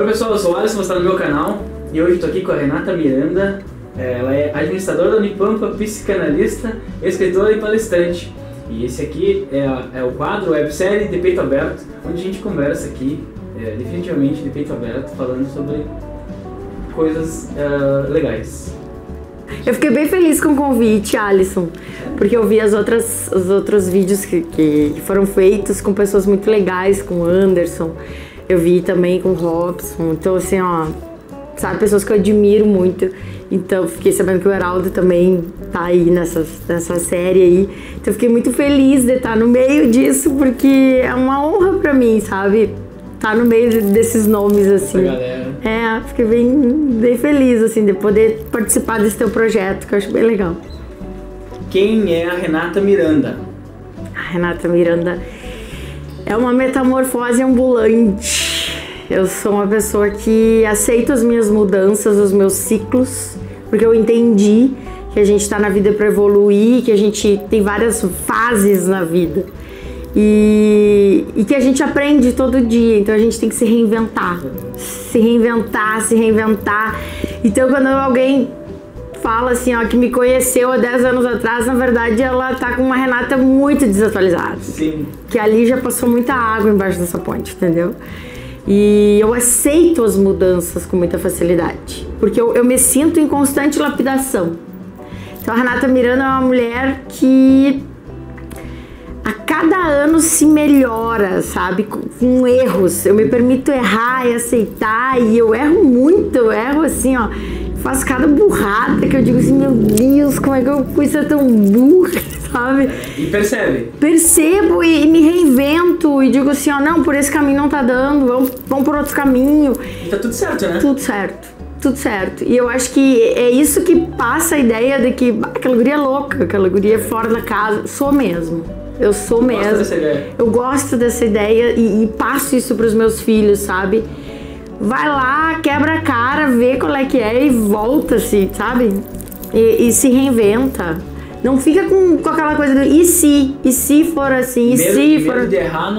Oi pessoal, eu sou o Alisson, você está no meu canal e hoje estou aqui com a Renata Miranda. Ela é administradora da Unipampa, psicanalista, escritora e palestrante. E esse aqui é o quadro websérie De Peito Aberto, onde a gente conversa aqui, definitivamente de peito aberto, falando sobre coisas legais. Eu fiquei bem feliz com o convite, Alisson, porque eu vi os outros vídeos que foram feitos com pessoas muito legais, com o Anderson, eu vi também com o Robson, então assim, ó, sabe, pessoas que eu admiro muito, então fiquei sabendo que o Heraldo também tá aí nessa série aí, então eu fiquei muito feliz de estar no meio disso, porque é uma honra pra mim, sabe, tá no meio desses nomes, assim. Fiquei bem feliz, assim, de poder participar desse teu projeto, que eu acho bem legal. Quem é a Renata Miranda? A Renata Miranda é uma metamorfose ambulante. Eu sou uma pessoa que aceita as minhas mudanças, os meus ciclos, porque eu entendi que a gente tá na vida para evoluir, que a gente tem várias fases na vida. E que a gente aprende todo dia, então a gente tem que se reinventar. Se reinventar. Então quando alguém fala assim, ó, que me conheceu há 10 anos atrás, na verdade ela tá com uma Renata muito desatualizada. Sim. Que ali já passou muita água embaixo dessa ponte, entendeu? E eu aceito as mudanças com muita facilidade, porque eu me sinto em constante lapidação. Então a Renata Miranda é uma mulher que a cada ano se melhora, sabe? Com erros. Eu me permito errar e aceitar, e eu erro muito, eu erro assim, ó. Faço cada burrada que eu digo assim, meu Deus, como é que eu fui ser tão burra, sabe? E percebe? Percebo e me reinvento e digo assim, ó, não, por esse caminho não tá dando, vamos por outro caminho. E tá tudo certo, né? Tudo certo. E eu acho que é isso que passa a ideia de que aquela guria é louca, aquela guria é fora da casa. Sou mesmo. Eu sou mesmo. Gosto dessa ideia. Eu gosto dessa ideia e passo isso pros meus filhos, sabe? Vai lá, quebra a cara, vê qual é que é e volta-se, sabe? E se reinventa. Não fica com aquela coisa do e se for assim, medo de errar,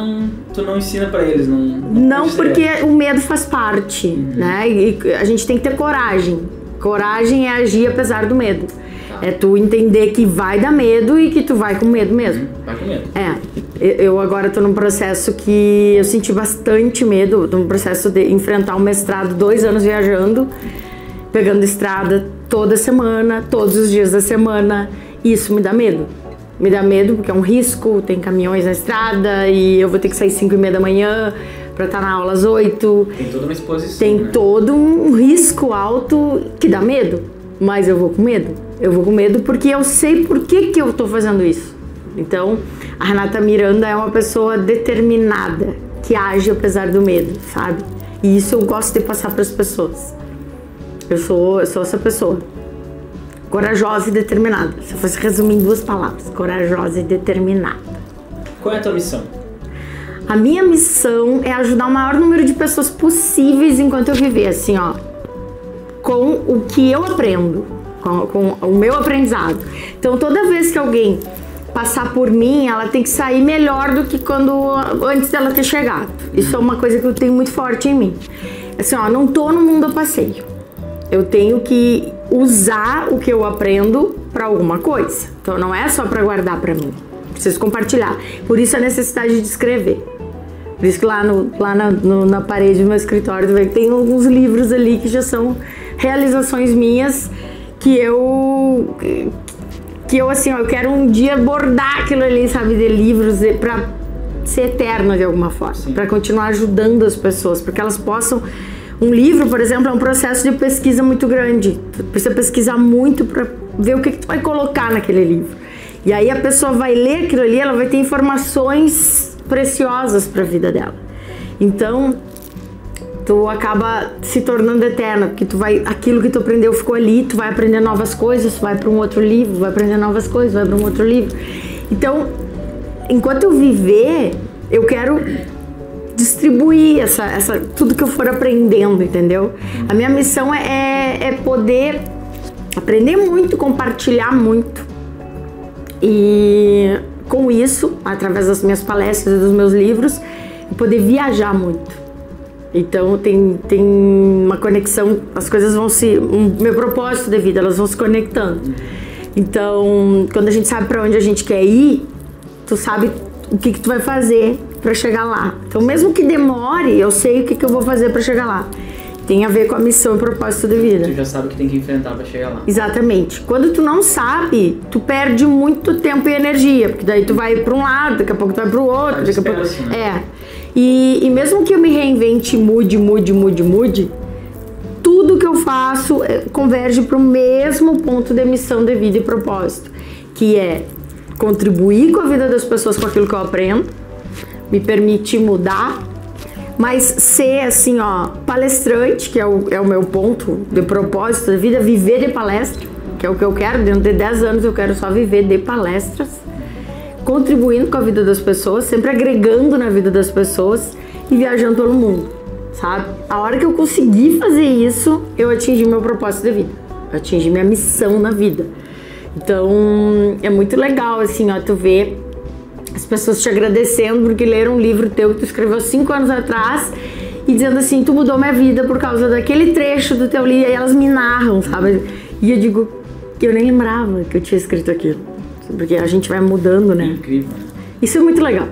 tu não ensina pra eles, não, porque o medo faz parte, né? E a gente tem que ter coragem. Coragem é agir apesar do medo. É tu entender que vai dar medo e que tu vai com medo mesmo. Vai com medo. Eu agora tô num processo que eu senti bastante medo, num processo de enfrentar um mestrado, 2 anos viajando, pegando estrada toda semana, todos os dias da semana. Isso me dá medo. Me dá medo porque é um risco, tem caminhões na estrada e eu vou ter que sair 5h30 da manhã pra estar na aula às 8. Tem toda uma exposição, Tem né? todo um risco alto que dá medo, mas eu vou com medo. Eu vou com medo porque eu sei por que eu tô fazendo isso. Então, a Renata Miranda é uma pessoa determinada, que age apesar do medo, sabe? E isso eu gosto de passar para as pessoas. Eu sou essa pessoa. Corajosa e determinada. Se eu fosse resumir em 2 palavras, corajosa e determinada. Qual é a tua missão? A minha missão é ajudar o maior número de pessoas possíveis enquanto eu viver, assim, ó, com o que eu aprendo, com o meu aprendizado. Então, toda vez que alguém passar por mim, ela tem que sair melhor do que antes dela ter chegado. Isso é uma coisa que eu tenho muito forte em mim. Assim, ó, não tô no mundo a passeio. Eu tenho que usar o que eu aprendo para alguma coisa. Então, não é só para guardar para mim. Preciso compartilhar. Por isso a necessidade de escrever. Por isso que lá na parede do meu escritório tem alguns livros ali que já são realizações minhas que eu assim, ó, eu quero um dia bordar aquilo ali, sabe, de livros pra ser eterno de alguma forma, pra continuar ajudando as pessoas, porque elas possam. Um livro, por exemplo, é um processo de pesquisa muito grande. Tu precisa pesquisar muito pra ver o que tu vai colocar naquele livro. E aí a pessoa vai ler aquilo ali, ela vai ter informações preciosas pra vida dela. Então, tu acaba se tornando eterna, porque aquilo que tu aprendeu ficou ali, tu vai aprender novas coisas, vai para um outro livro, vai aprender novas coisas, vai para um outro livro. Então, enquanto eu viver, eu quero distribuir tudo que eu for aprendendo, entendeu? A minha missão é poder aprender muito, compartilhar muito. E com isso, através das minhas palestras e dos meus livros, poder viajar muito. Então tem uma conexão, as coisas vão meu propósito de vida, elas vão se conectando. Então, quando a gente sabe para onde a gente quer ir, tu sabe o que tu vai fazer para chegar lá. Então, mesmo que demore, eu sei o que eu vou fazer para chegar lá. Tem a ver com a missão e propósito de vida. Tu já sabe o que tem que enfrentar para chegar lá. Exatamente. Quando tu não sabe, tu perde muito tempo e energia, porque daí tu vai para um lado, daqui a pouco tu vai para o outro, daqui a pouco... né? E mesmo que eu me reinvente, mude, tudo que eu faço converge para o mesmo ponto de missão de vida e propósito, que é contribuir com a vida das pessoas com aquilo que eu aprendo, me permitir mudar, mas ser assim, ó, palestrante, que é o meu ponto de propósito da vida, viver de palestra, que é o que eu quero. Dentro de 10 anos eu quero só viver de palestras, contribuindo com a vida das pessoas, sempre agregando na vida das pessoas e viajando pelo mundo, sabe? A hora que eu consegui fazer isso, eu atingi meu propósito de vida, eu atingi minha missão na vida. Então é muito legal assim, ó, tu ver as pessoas te agradecendo porque leram um livro teu que tu escreveu 5 anos atrás e dizendo assim, tu mudou minha vida por causa daquele trecho do teu livro, e elas me narram, sabe? E eu digo que eu nem lembrava que eu tinha escrito aquilo, porque a gente vai mudando, né? Incrível. Isso é muito legal.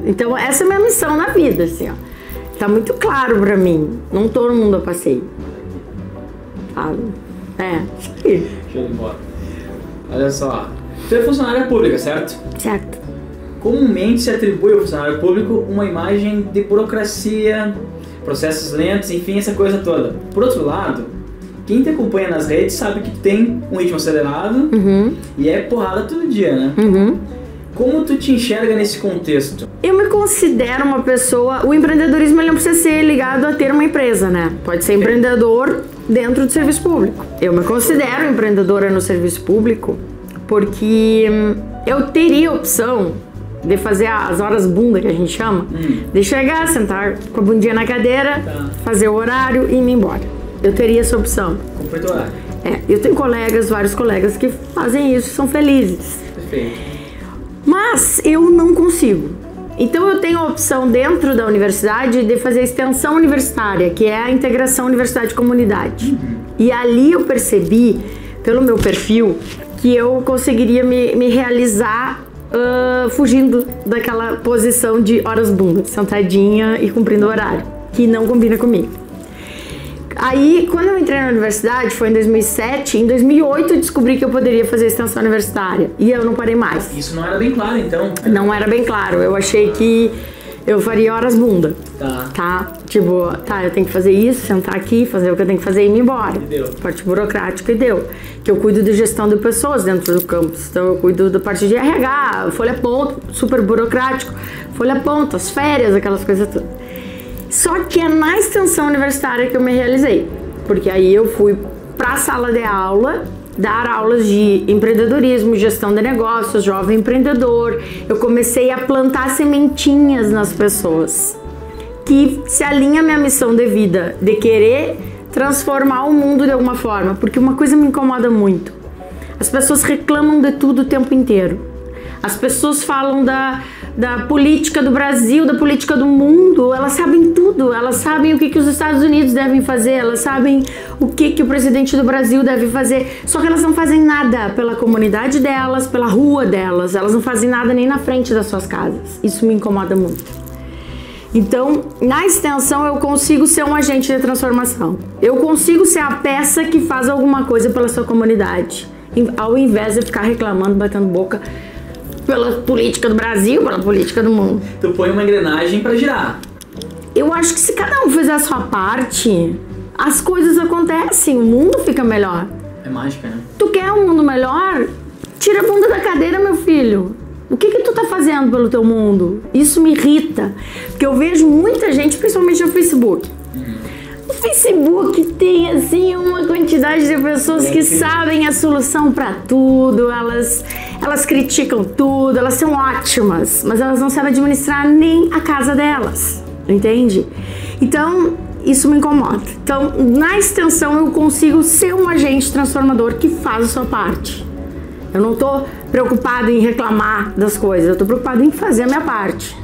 Então essa é a minha missão na vida, assim, ó. Tá muito claro pra mim. Não todo mundo a passeio. Sabe? Isso aqui. Show de bola. Olha só. Tu é funcionária pública, certo? Certo. Comumente se atribui ao funcionário público uma imagem de burocracia, processos lentos, enfim, essa coisa toda. Por outro lado, quem te acompanha nas redes sabe que tu tem um ritmo acelerado e é porrada todo dia, né? Como tu te enxerga nesse contexto? Eu me considero uma pessoa... O empreendedorismo ele não precisa ser ligado a ter uma empresa, né? Pode ser empreendedor dentro do serviço público. Eu me considero empreendedora no serviço público porque eu teria a opção de fazer as horas bunda, que a gente chama, de chegar, sentar com a bundinha na cadeira, fazer o horário e ir embora. Eu teria essa opção. Cumprir o horário. Eu tenho vários colegas que fazem isso e são felizes. Perfeito. Mas eu não consigo. Então eu tenho a opção dentro da universidade de fazer a extensão universitária, que é a integração universidade-comunidade. E ali eu percebi, pelo meu perfil, que eu conseguiria me realizar fugindo daquela posição de horas bunda, sentadinha e cumprindo o horário, que não combina comigo. Aí, quando eu entrei na universidade, foi em 2007, em 2008 eu descobri que eu poderia fazer extensão universitária, e eu não parei mais. Isso não era bem claro, então? Não era bem claro, eu achei que eu faria horas bunda. Tá? Tipo, eu tenho que fazer isso, sentar aqui, fazer o que eu tenho que fazer e ir embora. E deu. Parte burocrática e deu. Que eu cuido de gestão de pessoas dentro do campus, então eu cuido da parte de RH, folha ponto, super burocrático, folha ponto, as férias, aquelas coisas todas. Só que é na extensão universitária que eu me realizei, porque aí eu fui para a sala de aula, dar aulas de empreendedorismo, gestão de negócios, jovem empreendedor. Eu comecei a plantar sementinhas nas pessoas, que se alinha à minha missão de vida, de querer transformar o mundo de alguma forma, porque uma coisa me incomoda muito. As pessoas reclamam de tudo o tempo inteiro. As pessoas falam da política do Brasil, da política do mundo, elas sabem tudo, elas sabem o que os Estados Unidos devem fazer, elas sabem o que o presidente do Brasil deve fazer, só que elas não fazem nada pela comunidade delas, pela rua delas, elas não fazem nada nem na frente das suas casas. Isso me incomoda muito. Então, na extensão, eu consigo ser um agente de transformação. Eu consigo ser a peça que faz alguma coisa pela sua comunidade, ao invés de ficar reclamando, batendo boca pela política do Brasil, pela política do mundo. Tu põe uma engrenagem pra girar. Eu acho que se cada um fizer a sua parte, as coisas acontecem, o mundo fica melhor. É mágica, né? Tu quer um mundo melhor? Tira a bunda da cadeira, meu filho. O que tu tá fazendo pelo teu mundo? Isso me irrita, porque eu vejo muita gente, principalmente no Facebook. O Facebook tem, assim, uma quantidade de pessoas que sabem a solução pra tudo, elas criticam tudo, elas são ótimas, mas elas não sabem administrar nem a casa delas, entende? Então, isso me incomoda. Então, na extensão, eu consigo ser um agente transformador que faz a sua parte. Eu não tô preocupado em reclamar das coisas, eu tô preocupado em fazer a minha parte.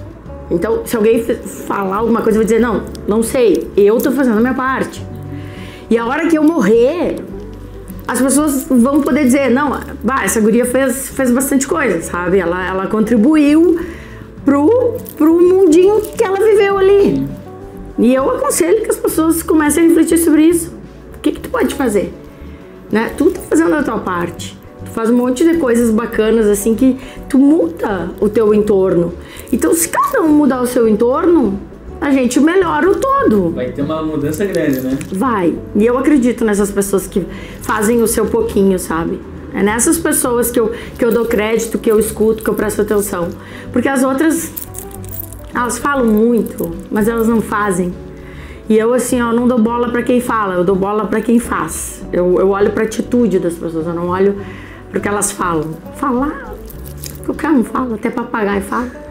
Então, se alguém falar alguma coisa, eu vou dizer, não sei, eu tô fazendo a minha parte. E a hora que eu morrer, as pessoas vão poder dizer, não, essa guria fez bastante coisa, sabe? Ela contribuiu pro mundinho que ela viveu ali. E eu aconselho que as pessoas comecem a refletir sobre isso. O que tu pode fazer? Né? Tu tá fazendo a tua parte. Tu faz um monte de coisas bacanas, assim, que tu muda o teu entorno. Então, se cada um mudar o seu entorno, a gente melhora o todo. Vai ter uma mudança grande, né? Vai. E eu acredito nessas pessoas que fazem o seu pouquinho, sabe? É nessas pessoas que eu dou crédito, que eu escuto, que eu presto atenção. Porque as outras, elas falam muito, mas elas não fazem. E eu, assim, ó, não dou bola pra quem fala, eu dou bola pra quem faz. Eu olho pra atitude das pessoas, eu não olho pro que elas falam. Falar, o cara não fala, até papagaio fala.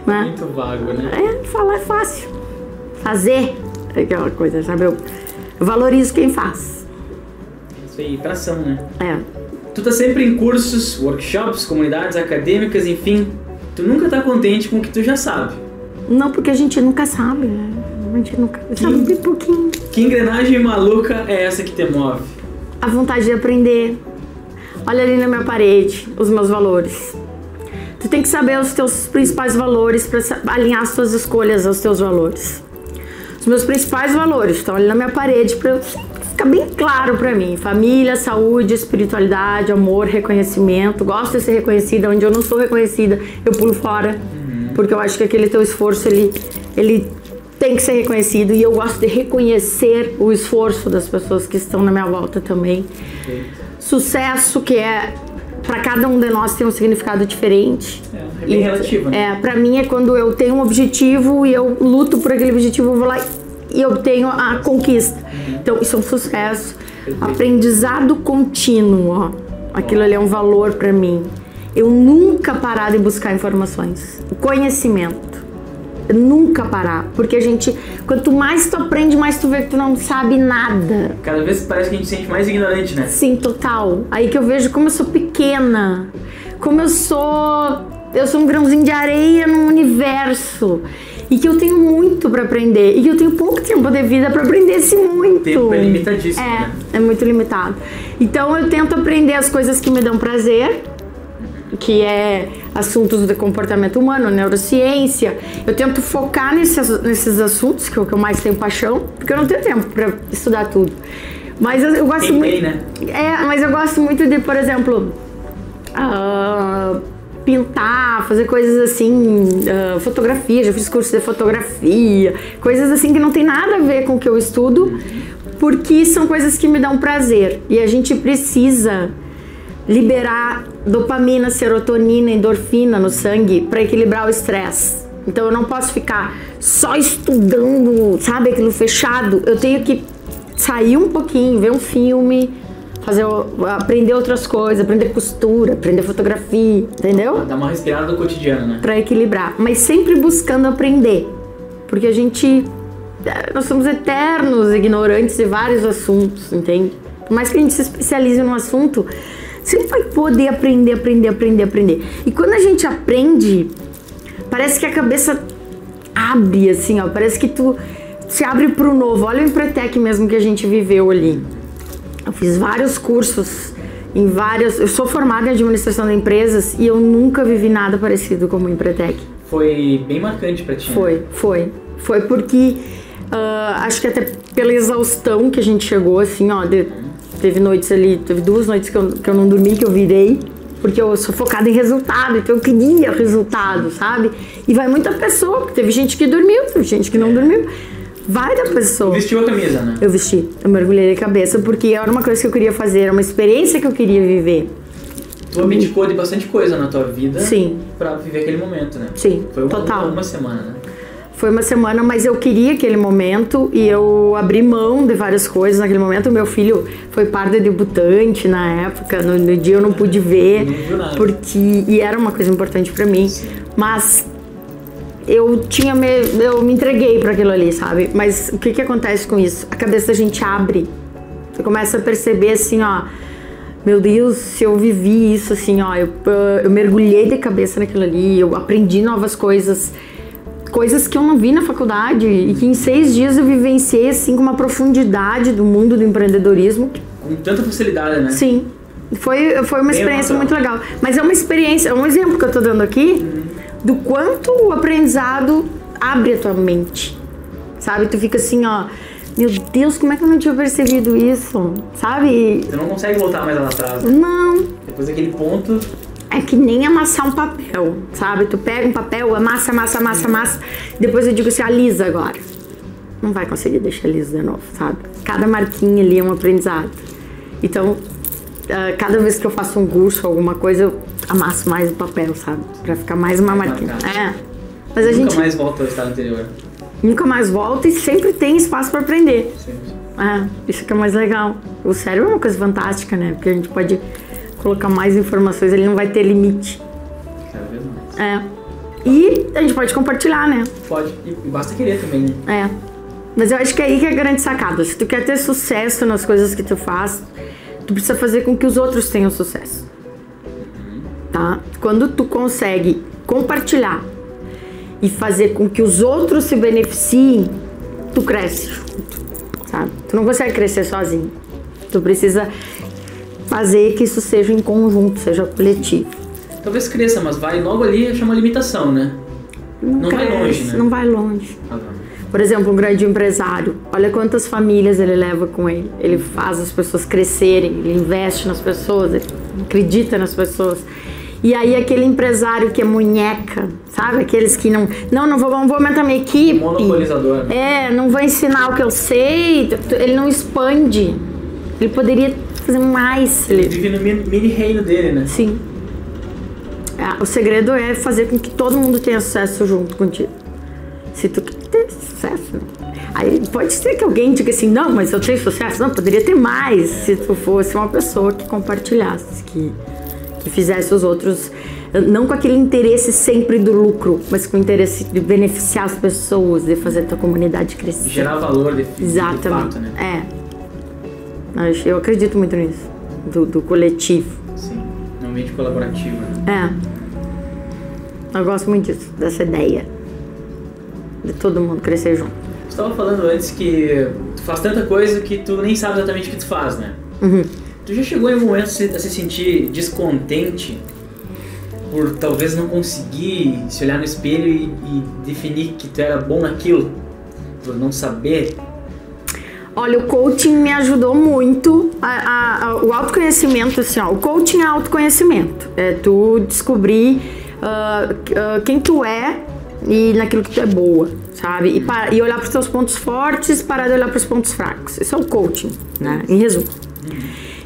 Né? Muito vago, né? Falar é fácil. Fazer é aquela coisa, sabe? Eu valorizo quem faz. Isso aí, pra ação, né? É. Tu tá sempre em cursos, workshops, comunidades acadêmicas, enfim. Tu nunca tá contente com o que tu já sabe. Não, porque a gente nunca sabe, né? A gente nunca sabe bem pouquinho. Que engrenagem maluca é essa que te move? A vontade de aprender. Olha ali na minha parede, os meus valores. Tu tem que saber os teus principais valores para alinhar as tuas escolhas aos teus valores. Os meus principais valores estão ali na minha parede para ficar bem claro para mim. Família, saúde, espiritualidade, amor, reconhecimento. Gosto de ser reconhecida. Onde eu não sou reconhecida, eu pulo fora. Porque eu acho que aquele teu esforço, ele tem que ser reconhecido. E eu gosto de reconhecer o esforço das pessoas que estão na minha volta também. Sucesso, que é... Para cada um de nós tem um significado diferente. É bem relativo, né? Para mim é quando eu tenho um objetivo e eu luto por aquele objetivo, eu vou lá e eu tenho a conquista. Então isso é um sucesso. Aprendizado contínuo, ó. Aquilo ali é um valor para mim. Eu nunca parar de buscar informações. Conhecimento. Nunca parar, porque a gente, quanto mais tu aprende, mais tu vê que tu não sabe nada. Cada vez parece que a gente se sente mais ignorante, né? Sim, total. Aí que eu vejo como eu sou pequena, como eu sou um grãozinho de areia no universo, e que eu tenho muito pra aprender, e que eu tenho pouco tempo de vida pra aprender esse muito. O tempo é limitadíssimo, né? É muito limitado. Então eu tento aprender as coisas que me dão prazer, que é assuntos de comportamento humano, neurociência. Eu tento focar nesses assuntos, que é o que eu mais tenho paixão, porque eu não tenho tempo para estudar tudo. Mas eu gosto muito, né? Mas eu gosto muito de, por exemplo, pintar, fazer coisas assim, fotografia, já fiz curso de fotografia, coisas assim que não tem nada a ver com o que eu estudo, porque são coisas que me dão prazer. E a gente precisa liberar dopamina, serotonina, endorfina no sangue para equilibrar o estresse. Então eu não posso ficar só estudando, sabe, aquilo fechado. Eu tenho que sair um pouquinho, ver um filme, aprender outras coisas, aprender costura, aprender fotografia, entendeu? Dar uma respirada no cotidiano, né? Para equilibrar, mas sempre buscando aprender, porque nós somos eternos ignorantes de vários assuntos, entende? Por mais que a gente se especialize num assunto, você vai poder aprender. E quando a gente aprende, parece que a cabeça abre, assim, ó. Parece que tu se abre pro novo. Olha o Empretec mesmo que a gente viveu ali. Eu fiz vários cursos eu sou formada em administração de empresas e eu nunca vivi nada parecido como o Empretec. Foi bem marcante pra ti, né? Foi porque acho que até pela exaustão que a gente chegou, assim, ó, teve 2 noites que eu não dormi, que eu virei, porque eu sou focada em resultado, então eu queria resultado, sabe? E vai muita pessoa, porque teve gente que dormiu, teve gente que não dormiu. Vai da pessoa. Vestiu a camisa, né? Eu vesti, eu mergulhei de cabeça, porque era uma coisa que eu queria fazer, era uma experiência que eu queria viver. Tu abdicou de bastante coisa na tua vida. Sim. Pra viver aquele momento, né? Sim, Foi total. Uma semana, né? Foi uma semana, mas eu queria aquele momento e eu abri mão de várias coisas naquele momento. Meu filho foi par de debutante na época, no dia eu não pude ver, não viu nada. E era uma coisa importante pra mim. Sim. Mas eu me entreguei pra aquilo ali, sabe? Mas o que acontece com isso? A cabeça da gente abre. Você começa a perceber assim, ó, meu Deus, se eu vivi isso assim, ó, eu mergulhei de cabeça naquilo ali, eu aprendi novas coisas. coisas que eu não vi na faculdade e que em 6 dias eu vivenciei assim com uma profundidade do mundo do empreendedorismo. Com tanta facilidade, né? Sim. Foi uma experiência muito legal. Mas é uma experiência, é um exemplo que eu tô dando aqui do quanto o aprendizado abre a tua mente. Sabe? Tu fica assim, ó, meu Deus, como é que eu não tinha percebido isso? Sabe? Tu não consegue voltar mais lá atrás. Não. Depois daquele ponto... É que nem amassar um papel, sabe? Tu pega um papel, amassa, depois eu digo assim, alisa agora. Não vai conseguir deixar liso de novo, sabe? Cada marquinha ali é um aprendizado. Então, cada vez que eu faço um curso, alguma coisa, eu amasso mais o papel, sabe? Pra ficar mais uma marquinha. Mas a gente... Nunca mais volta ao estado anterior. Nunca mais volta e sempre tem espaço pra aprender. Sempre. Isso que é mais legal. O cérebro é uma coisa fantástica, né? Porque a gente pode colocar mais informações, ele não vai ter limite. Cada vez mais. E a gente pode compartilhar, né? Pode. E basta querer também, né? Mas eu acho que é aí que é a grande sacada. Se tu quer ter sucesso nas coisas que tu faz, tu precisa fazer com que os outros tenham sucesso. Tá? Quando tu consegue compartilhar e fazer com que os outros se beneficiem, tu cresce junto, sabe? Tu não consegue crescer sozinho. Tu precisa fazer que isso seja em conjunto, seja coletivo. Talvez cresça, mas vai logo ali, chama limitação, né? Não vai longe, né? Não vai longe. Por exemplo, um grande empresário, olha quantas famílias ele leva com ele. Ele faz as pessoas crescerem, ele investe nas pessoas, ele acredita nas pessoas. E aí aquele empresário que é munheca, sabe? Aqueles que não vou aumentar minha equipe. Monopolizador. Não vou ensinar o que eu sei, ele não expande. Ele poderia fazer mais. Ele vive no mini reino dele, né? Sim. O segredo é fazer com que todo mundo tenha sucesso junto contigo. Se tu quer ter sucesso, né? Aí pode ser que alguém diga assim, não, mas eu tenho sucesso. Não, poderia ter mais se tu fosse uma pessoa que compartilhasse, que fizesse os outros, não com aquele interesse sempre do lucro, mas com o interesse de beneficiar as pessoas, de fazer a tua comunidade crescer. Gerar valor de Exatamente. fato, né? Eu acredito muito nisso, do coletivo. Sim, no ambiente colaborativo, né? Eu gosto muito disso, dessa ideia de todo mundo crescer junto. Você estava falando antes que tu faz tanta coisa que tu nem sabe exatamente o que tu faz, né? Tu já chegou em um momento a se sentir descontente por talvez não conseguir se olhar no espelho e definir que tu era bom naquilo, por não saber? Olha, o coaching me ajudou muito, o autoconhecimento, assim, o coaching é autoconhecimento, é tu descobrir quem tu é e naquilo que tu é boa, sabe? E olhar para os teus pontos fortes, parar de olhar para os pontos fracos. Isso é o coaching, né? Em resumo.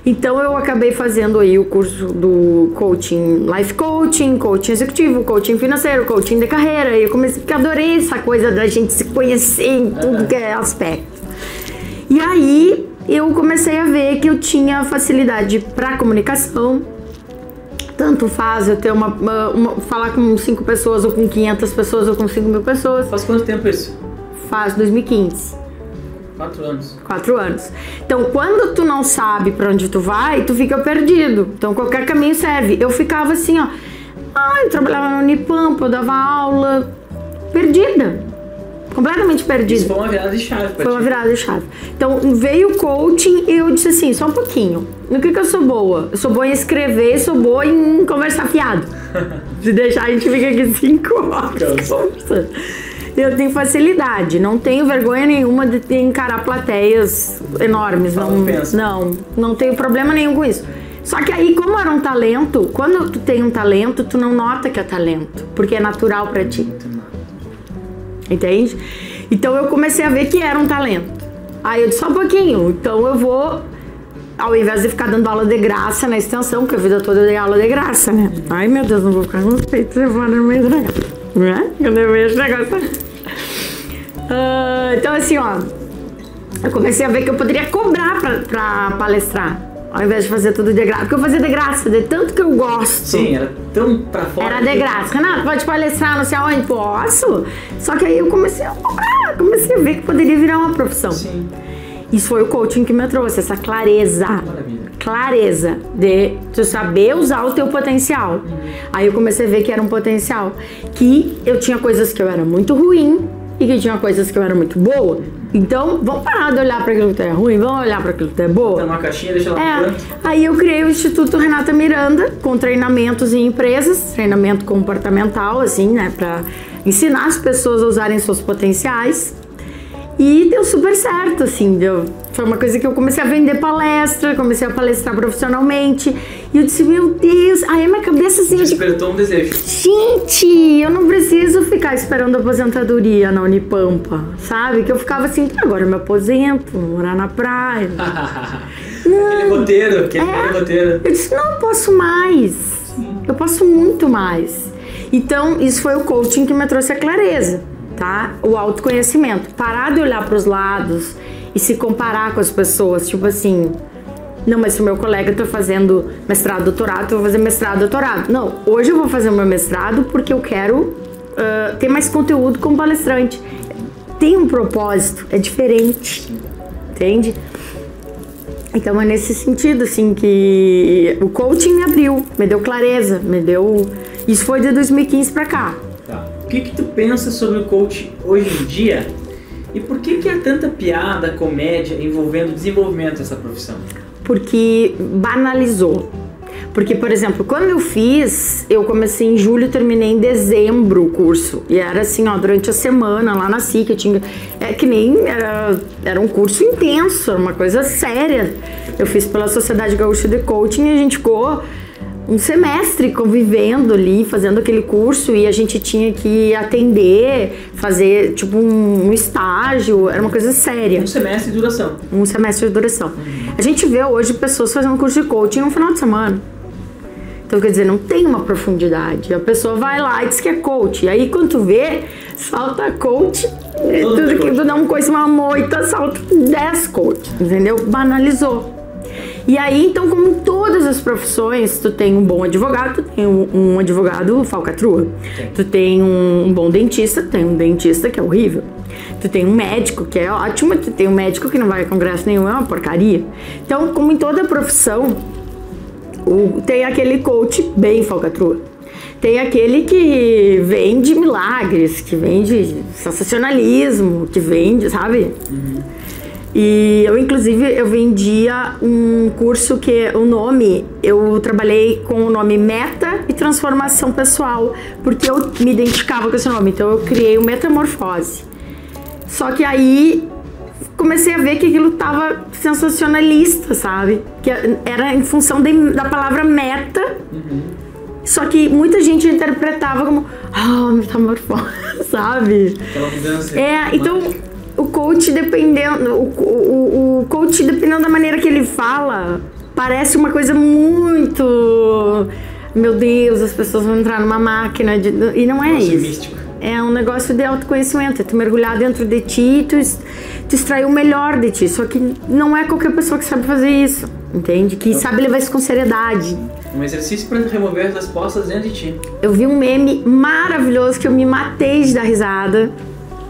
Então eu acabei fazendo aí o curso do coaching, life coaching, coaching executivo, coaching financeiro, coaching de carreira. E eu comecei porque adorei essa coisa da gente se conhecer em tudo que é aspecto. E aí eu comecei a ver que eu tinha facilidade para comunicação. Tanto faz eu ter falar com 5 pessoas, ou com 500 pessoas, ou com 5.000 pessoas. Faz quanto tempo isso? Faz 2015. 4 anos. 4 anos. Então, quando tu não sabe pra onde tu vai, tu fica perdido. Então, qualquer caminho serve. Eu ficava assim, ó. Eu trabalhava no Unipampa, eu dava aula. Perdida. Completamente perdida. Isso foi uma virada de chave pra ti. Foi uma virada de chave. Então, veio o coaching e eu disse assim, só um pouquinho. No que eu sou boa? Eu sou boa em escrever, sou boa em conversar fiado. Se deixar, a gente fica aqui 5 horas. Eu tenho facilidade, não tenho vergonha nenhuma de encarar plateias enormes. Não tenho problema nenhum com isso. Só que aí, como era um talento, quando tu tem um talento, tu não nota que é talento, porque é natural pra ti. Entende? Então eu comecei a ver que era um talento. Aí eu disse, só um pouquinho, então eu vou, ao invés de ficar dando aula de graça na extensão, porque a vida toda eu dei aula de graça, né? Ai meu Deus, não vou ficar com os peitos levando no meio do negócio, né? Quando eu vejo o negócio. Então assim, ó, eu comecei a ver que eu poderia cobrar pra palestrar, ao invés de fazer tudo de graça, porque eu fazia de graça, de tanto que eu gosto. Sim, era tão pra fora. Era de graça. Renato, pode palestrar, não sei aonde, posso? Só que aí eu comecei a cobrar, comecei a ver que poderia virar uma profissão. Sim. Isso foi o coaching que me trouxe, essa clareza. Maravilha. clareza de tu saber usar o teu potencial. Aí eu comecei a ver que era um potencial, que eu tinha coisas que eu era muito ruim e que tinha coisas que eu era muito boa. Então, vamos parar de olhar para aquilo que tu é ruim, vamos olhar para aquilo que tu é boa. Tá numa caixinha, deixa lá no canto. Aí eu criei o Instituto Renata Miranda, com treinamentos em empresas, treinamento comportamental, assim, né, para ensinar as pessoas a usarem seus potenciais. E deu super certo, assim, foi uma coisa que eu comecei a vender palestra, comecei a palestrar profissionalmente, e eu disse, meu Deus, aí a minha cabeça assim... Despertou um desejo. Gente, eu não preciso ficar esperando a aposentadoria na Unipampa, sabe? Que eu ficava assim, agora eu me aposento, vou morar na praia. Aquele roteiro. Eu disse, não, eu posso mais, eu posso muito mais. Então, isso foi o coaching que me trouxe a clareza. Tá? O autoconhecimento, parar de olhar para os lados e se comparar com as pessoas, tipo assim, não, mas se o meu colega tá fazendo mestrado, doutorado, eu vou fazer mestrado, doutorado. Não, hoje eu vou fazer o meu mestrado porque eu quero ter mais conteúdo como palestrante. Tem um propósito, é diferente, entende? Então é nesse sentido, assim, que o coaching me abriu, me deu clareza, isso foi de 2015 para cá. O que tu pensa sobre o coach hoje em dia e por que há tanta piada, comédia envolvendo o desenvolvimento dessa profissão? Porque banalizou. Porque, por exemplo, quando eu comecei em julho e terminei em dezembro o curso. E era assim, ó, durante a semana lá na SIC, era um curso intenso, era uma coisa séria. Eu fiz pela Sociedade Gaúcha de Coaching e a gente ficou um semestre convivendo ali, fazendo aquele curso, e a gente tinha que atender, fazer tipo um estágio, era uma coisa séria. Um semestre de duração. Um semestre de duração. A gente vê hoje pessoas fazendo curso de coaching no final de semana. Então, quer dizer, não tem uma profundidade. A pessoa vai lá e diz que é coach. E aí, quando tu vê, salta coach, tudo que tu dá uma moita, salta 10 coach, entendeu? Banalizou. E aí, então, como em todas as profissões, tu tem um bom advogado, tu tem um advogado falcatrua. Tu tem um bom dentista, tu tem um dentista que é horrível. Tu tem um médico que é ótimo, tu tem um médico que não vai a congresso nenhum, é uma porcaria. Então, como em toda profissão, tem aquele coach bem falcatrua. Tem aquele que vende milagres, que vende sensacionalismo, que vende, sabe? E eu, inclusive, eu vendia um curso que eu trabalhei com o nome Meta e Transformação Pessoal, porque eu me identificava com esse nome, então eu criei o Metamorfose. Só que aí comecei a ver que aquilo tava sensacionalista, sabe? Que era em função da palavra meta, só que muita gente interpretava como metamorfose, sabe? Aquela mudança. Então... O coach, dependendo da maneira que ele fala, parece uma coisa muito... Meu Deus, as pessoas vão entrar numa máquina e não é isso. Místico. É um negócio de autoconhecimento, é tu mergulhar dentro de ti e tu extrair o melhor de ti. Só que não é qualquer pessoa que sabe fazer isso, entende? Que sabe levar isso com seriedade. Um exercício para remover as respostas dentro de ti. Eu vi um meme maravilhoso que eu me matei de dar risada,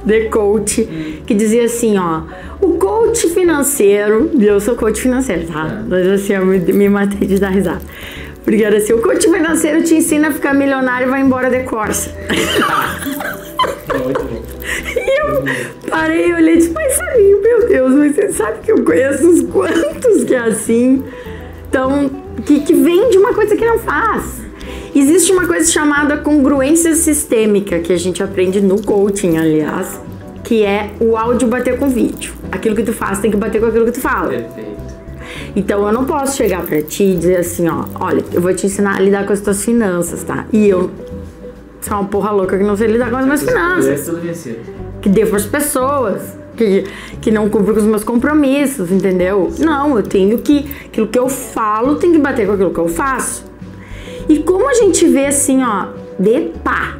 de coach, que dizia assim, ó, o coach financeiro, eu sou coach financeiro, tá? Mas assim, eu me matei de dar risada. Porque era assim, o coach financeiro te ensina a ficar milionário e vai embora de Corsa. Muito bom. E eu parei, olhei e disse, mas Sarinho, meu Deus, mas você sabe que eu conheço uns quantos que é assim? Então, que vem de uma coisa que não faz. Existe uma coisa chamada congruência sistêmica, que a gente aprende no coaching, aliás, que é o áudio bater com o vídeo. Aquilo que tu faz tem que bater com aquilo que tu fala. Perfeito. Então eu não posso chegar pra ti e dizer assim, ó, olha, eu vou te ensinar a lidar com as tuas finanças, tá? E eu sou uma porra louca que não sei lidar com as minhas finanças. Que devo pras pessoas, que não cumpro com os meus compromissos, entendeu? Não, eu tenho que, aquilo que eu falo tem que bater com aquilo que eu faço. E como a gente vê assim, ó, de pá,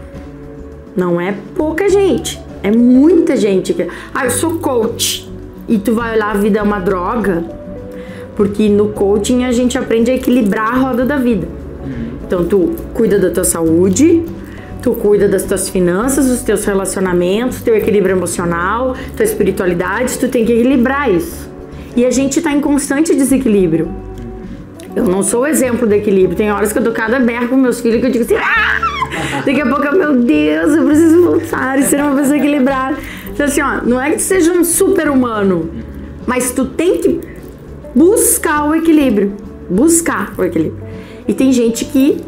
não é pouca gente, é muita gente que, eu sou coach, e tu vai olhar, a vida é uma droga, porque no coaching a gente aprende a equilibrar a roda da vida. Então tu cuida da tua saúde, tu cuida das tuas finanças, dos teus relacionamentos, teu equilíbrio emocional, tua espiritualidade, tu tem que equilibrar isso. E a gente tá em constante desequilíbrio. Eu não sou o exemplo do equilíbrio. Tem horas que eu dou cada berro com meus filhos que eu digo assim, daqui a pouco, meu Deus, eu preciso voltar e ser uma pessoa equilibrada. Então assim, ó, não é que tu seja um super humano, mas tu tem que buscar o equilíbrio. Buscar o equilíbrio. E tem gente que,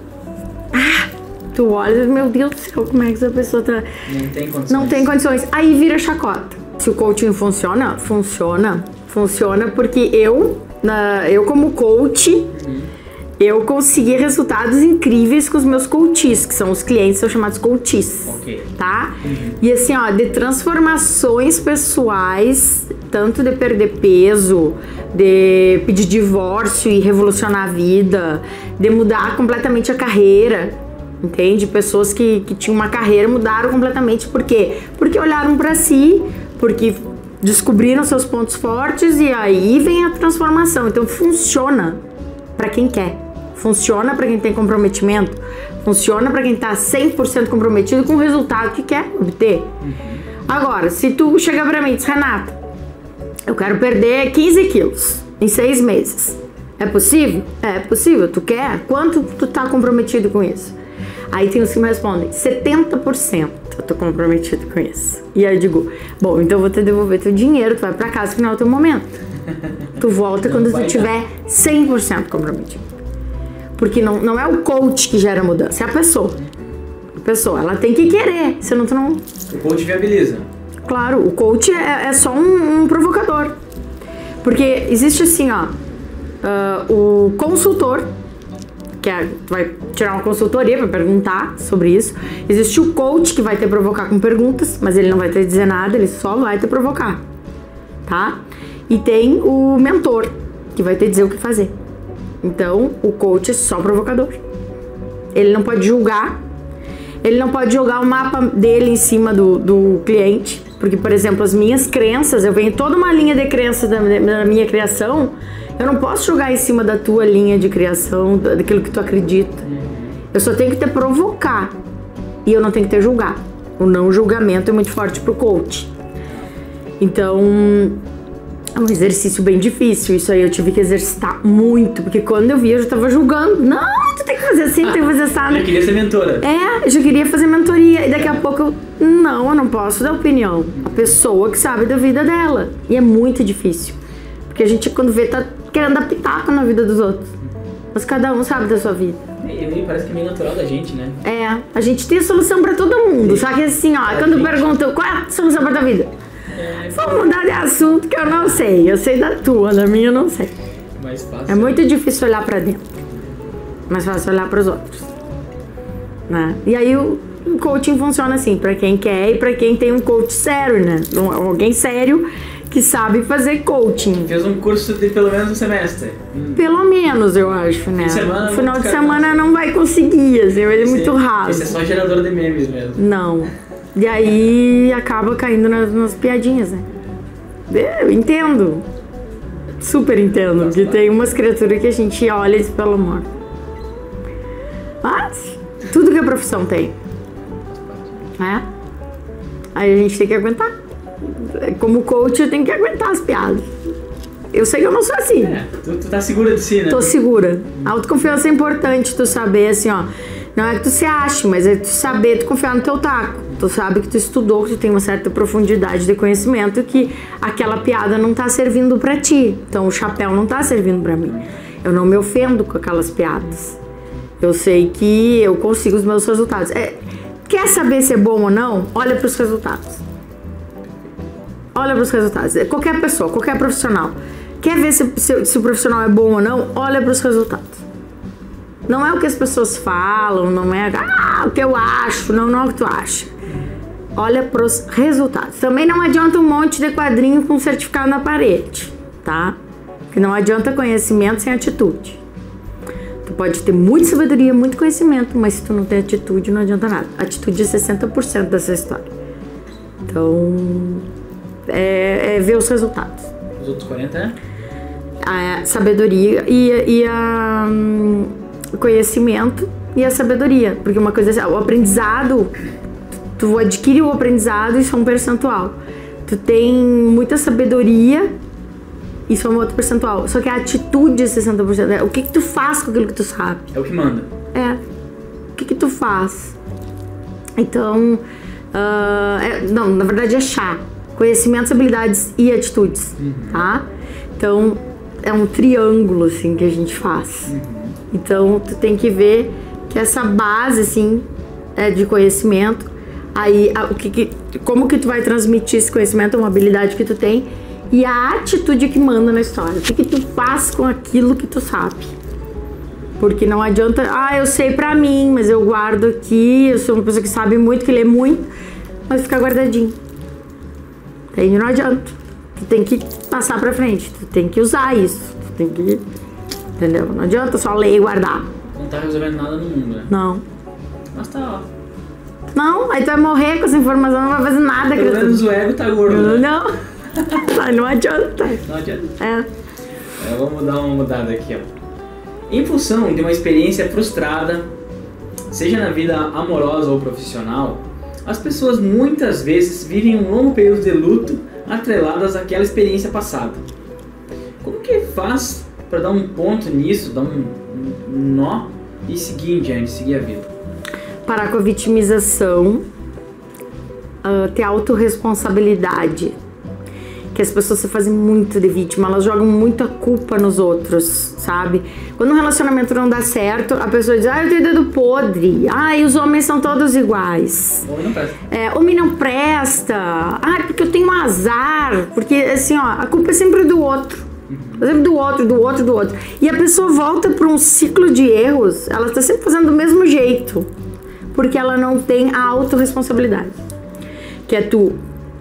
tu olha, meu Deus do céu, como é que essa pessoa tá... Não tem condições. Não tem condições. Aí vira chacota. Se o coaching funciona, funciona porque eu como coach, eu consegui resultados incríveis com os meus coaches, que são os clientes, são chamados coaches, tá? E assim, ó, de transformações pessoais, tanto de perder peso, de pedir divórcio e revolucionar a vida, de mudar completamente a carreira, entende? Pessoas que tinham uma carreira mudaram completamente, por quê? Porque olharam pra si, porque descobriram seus pontos fortes e aí vem a transformação. Então funciona para quem quer, funciona para quem tem comprometimento, funciona para quem tá 100% comprometido com o resultado que quer obter. Agora, se tu chegar pra mim e diz, Renata, eu quero perder 15 quilos em 6 meses, é possível? É possível. Tu quer? Quanto tu tá comprometido com isso? Aí tem os que me respondem, 70% eu tô comprometido com isso. E aí eu digo, bom, então eu vou te devolver teu dinheiro, tu vai pra casa que não é o teu momento. Tu volta quando tu tiver 100% comprometido. Porque não é o coach que gera mudança, é a pessoa. A pessoa, ela tem que querer, senão tu não... O coach viabiliza. Claro, o coach é só um provocador. Porque existe assim, ó, o consultor, que vai tirar uma consultoria para perguntar sobre isso. Existe o coach que vai te provocar com perguntas, mas ele não vai te dizer nada, ele só vai te provocar, tá? E tem o mentor, que vai te dizer o que fazer. Então, o coach é só provocador. Ele não pode julgar, ele não pode jogar o mapa dele em cima do cliente, porque, por exemplo, as minhas crenças, eu venho toda uma linha de crenças da minha criação. Eu não posso jogar em cima da tua linha de criação, daquilo que tu acredita. Eu só tenho que te provocar. E eu não tenho que te julgar. O não julgamento é muito forte pro coach. Então, é um exercício bem difícil. Isso aí eu tive que exercitar muito. Porque quando eu vi, eu já tava julgando. Não, tu tem que fazer assim, tu tem que fazer assim. Eu queria ser mentora. Eu já queria fazer mentoria. E daqui a pouco eu não posso dar opinião. A pessoa que sabe da vida dela. E é muito difícil. Porque a gente, quando vê, tá querendo dar pitaco na vida dos outros. Mas cada um sabe da sua vida. E parece que é meio natural da gente, né? A gente tem a solução pra todo mundo. Só que assim, ó, quando perguntam qual é a solução pra tua vida? Vamos mudar de assunto que eu não sei. Eu sei da tua, da minha eu não sei. Mais fácil. É muito difícil olhar pra dentro. Mais fácil olhar pros outros. Né? E aí o coaching funciona assim, pra quem quer e pra quem tem um coach sério, né? Alguém sério que sabe fazer coaching. Fez um curso de pelo menos um semestre. Pelo menos, eu acho, né? No final de semana não vai conseguir, assim, ele é muito raso. Esse é só gerador de memes mesmo. Não. E aí acaba caindo nas piadinhas, né? Eu entendo. Super entendo. Porque tem umas criaturas que a gente olha e diz, pelo amor. Mas tudo que a profissão tem. Aí a gente tem que aguentar. Como coach, eu tenho que aguentar as piadas. Eu sei que eu não sou assim. Tu tá segura de si, né? Tô segura. A autoconfiança é importante, tu saber assim, ó. Não é que tu se ache, mas é tu saber, tu confiar no teu taco. Tu sabe que tu estudou, que tu tem uma certa profundidade de conhecimento, que aquela piada não tá servindo pra ti. Então o chapéu não tá servindo pra mim. Eu não me ofendo com aquelas piadas. Eu sei que eu consigo os meus resultados. Quer saber se é bom ou não? Olha pros resultados. Olha para os resultados. Qualquer pessoa, qualquer profissional. Quer ver se o profissional é bom ou não? Olha para os resultados. Não é o que as pessoas falam, não é o que eu acho, não é o que tu acha. Olha para os resultados. Também não adianta um monte de quadrinho com certificado na parede, tá? Porque não adianta conhecimento sem atitude. Tu pode ter muita sabedoria, muito conhecimento, mas se tu não tem atitude, não adianta nada. Atitude é 60% dessa história. Então... ver os resultados. Os outros 40 é? A sabedoria e o conhecimento e a sabedoria. Porque uma coisa é o aprendizado, tu adquire o aprendizado, isso é um percentual. Tu tem muita sabedoria Isso é um outro percentual. Só que a atitude é 60%. É o que tu faz com aquilo que tu sabe. É o que manda. É. O que tu faz? Então, não, na verdade é chá. Conhecimentos, habilidades e atitudes, tá? Então, é um triângulo, assim, que a gente faz. Então, tu tem que ver que essa base, assim, é de conhecimento. Aí, como que tu vai transmitir esse conhecimento, uma habilidade que tu tem, e a atitude que manda na história. O que tu faz com aquilo que tu sabe. Porque não adianta, eu sei pra mim, mas eu guardo aqui, eu sou uma pessoa que sabe muito, que lê muito, mas fica guardadinho. Aí não adianta. Tu tem que passar pra frente, tu tem que usar isso, tu tem que... Entendeu? Não adianta só ler e guardar. Não tá resolvendo nada no mundo, né? Não. Mas tá, ó. Não, aí tu vai morrer com essa informação, não vai fazer nada. Pelo menos o ego tá gordo, né? Não. Não adianta. Não adianta. É. Vamos dar uma mudada aqui, ó. Em função de uma experiência frustrada, seja na vida amorosa ou profissional, as pessoas muitas vezes vivem um longo período de luto atreladas àquela experiência passada. Como que faz para dar um ponto nisso, dar um nó e seguir em diante, seguir a vida? Parar com a vitimização, ter autorresponsabilidade. Que as pessoas se fazem muito de vítima, elas jogam muita culpa nos outros, sabe? Quando um relacionamento não dá certo, a pessoa diz, eu tenho dedo podre, os homens são todos iguais. Homem não presta. Homem não presta, porque eu tenho um azar, porque assim, a culpa é sempre do outro. Sempre do outro. E a pessoa volta para um ciclo de erros, ela está sempre fazendo do mesmo jeito, porque ela não tem a autorresponsabilidade. Que é tu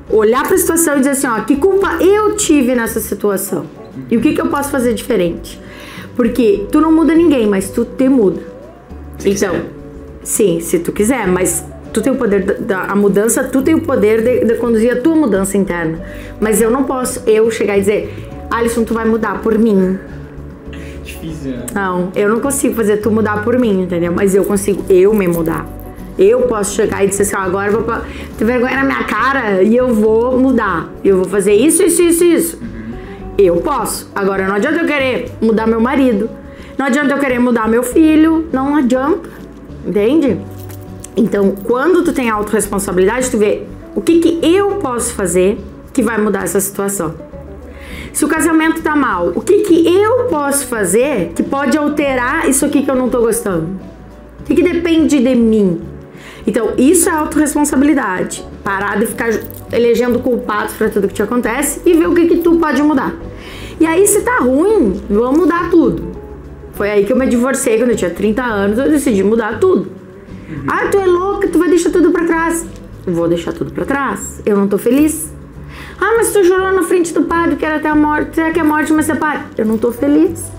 olhar para a situação e dizer assim, que culpa eu tive nessa situação? E o que eu posso fazer diferente? Porque tu não muda ninguém, mas tu te muda. Então, sim, se tu quiser, mas tu tem o poder da mudança, tu tem o poder de conduzir a tua mudança interna. Mas eu não posso chegar e dizer, Alisson, tu vai mudar por mim. Difícil, né? Não, eu não consigo fazer tu mudar por mim, entendeu? Mas eu consigo me mudar. Eu posso chegar e dizer assim, agora eu vou ter vergonha na minha cara e eu vou mudar. Eu vou fazer isso. Eu posso. Agora não adianta eu querer mudar meu marido. Não adianta eu querer mudar meu filho. Não adianta. Entende? Então, quando tu tem autorresponsabilidade, tu vê o que eu posso fazer que vai mudar essa situação. Se o casamento tá mal, o que eu posso fazer que pode alterar isso aqui que eu não tô gostando? O que depende de mim? Então, isso é autorresponsabilidade. Parar de ficar elegendo culpados para tudo que te acontece e ver o que tu pode mudar. E aí, se tá ruim, vamos mudar tudo. Foi aí que eu me divorciei, quando eu tinha 30 anos, eu decidi mudar tudo. Tu é louca, tu vai deixar tudo pra trás. Eu vou deixar tudo pra trás. Eu não tô feliz. Mas tu jurou na frente do padre que era até a morte. Será que a morte me separa? Eu não tô feliz.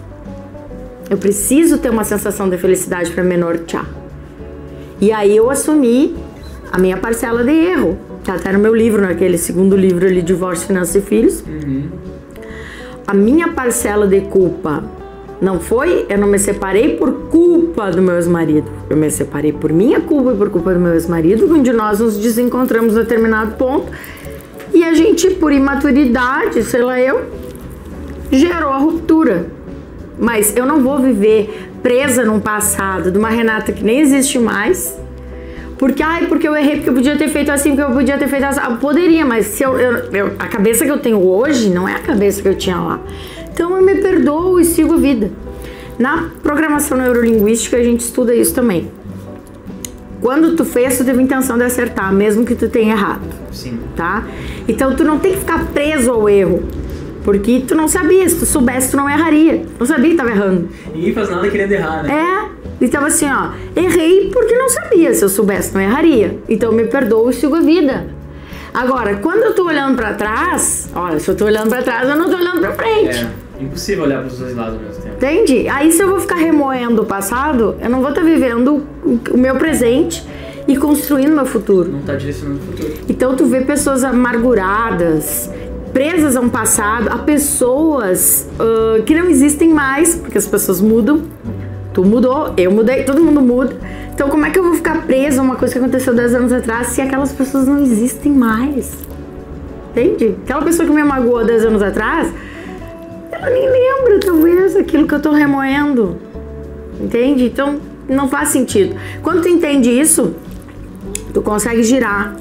Eu preciso ter uma sensação de felicidade para me nortear. E aí eu assumi a minha parcela de erro. Tá até no meu livro, naquele segundo livro ali, Divórcio, Finanças e Filhos. A minha parcela de culpa não foi, eu não me separei por culpa do meu ex-marido. Eu me separei por minha culpa e por culpa do meu ex-marido, onde nós nos desencontramos em determinado ponto. E a gente, por imaturidade, sei lá gerou a ruptura. Mas eu não vou viver presa num passado de uma Renata que nem existe mais. Porque eu errei, porque eu podia ter feito assim, porque eu podia ter feito assim. Eu poderia, mas se a cabeça que eu tenho hoje não é a cabeça que eu tinha lá. Então eu me perdoo e sigo a vida. Na programação neurolinguística a gente estuda isso também. Quando tu fez, tu teve intenção de acertar, mesmo que tu tenha errado. Sim. Tá? Então tu não tem que ficar preso ao erro. Porque tu não sabia, se tu soubesse, tu não erraria. Não sabia que tava errando. Ninguém faz nada querendo errar, né? Então assim, errei porque não sabia. Se eu soubesse, não erraria. Então me perdoo e sigo a vida. Agora, quando eu tô olhando pra trás, se eu tô olhando pra trás, eu não tô olhando pra frente. Impossível olhar pros dois lados ao mesmo tempo. Entende? Aí se eu vou ficar remoendo o passado, eu não vou estar vivendo o meu presente e construindo meu futuro. Não tá direcionando o futuro. Então tu vê pessoas amarguradas, presas a um passado, a pessoas que não existem mais, porque as pessoas mudam. Tu mudou, eu mudei, todo mundo muda. Então como é que eu vou ficar presa a uma coisa que aconteceu 10 anos atrás se aquelas pessoas não existem mais? Entende? Aquela pessoa que me magoou 10 anos atrás ela nem lembra, talvez, aquilo que eu tô remoendo. Entende? Então, não faz sentido. Quando tu entende isso, tu consegue girar,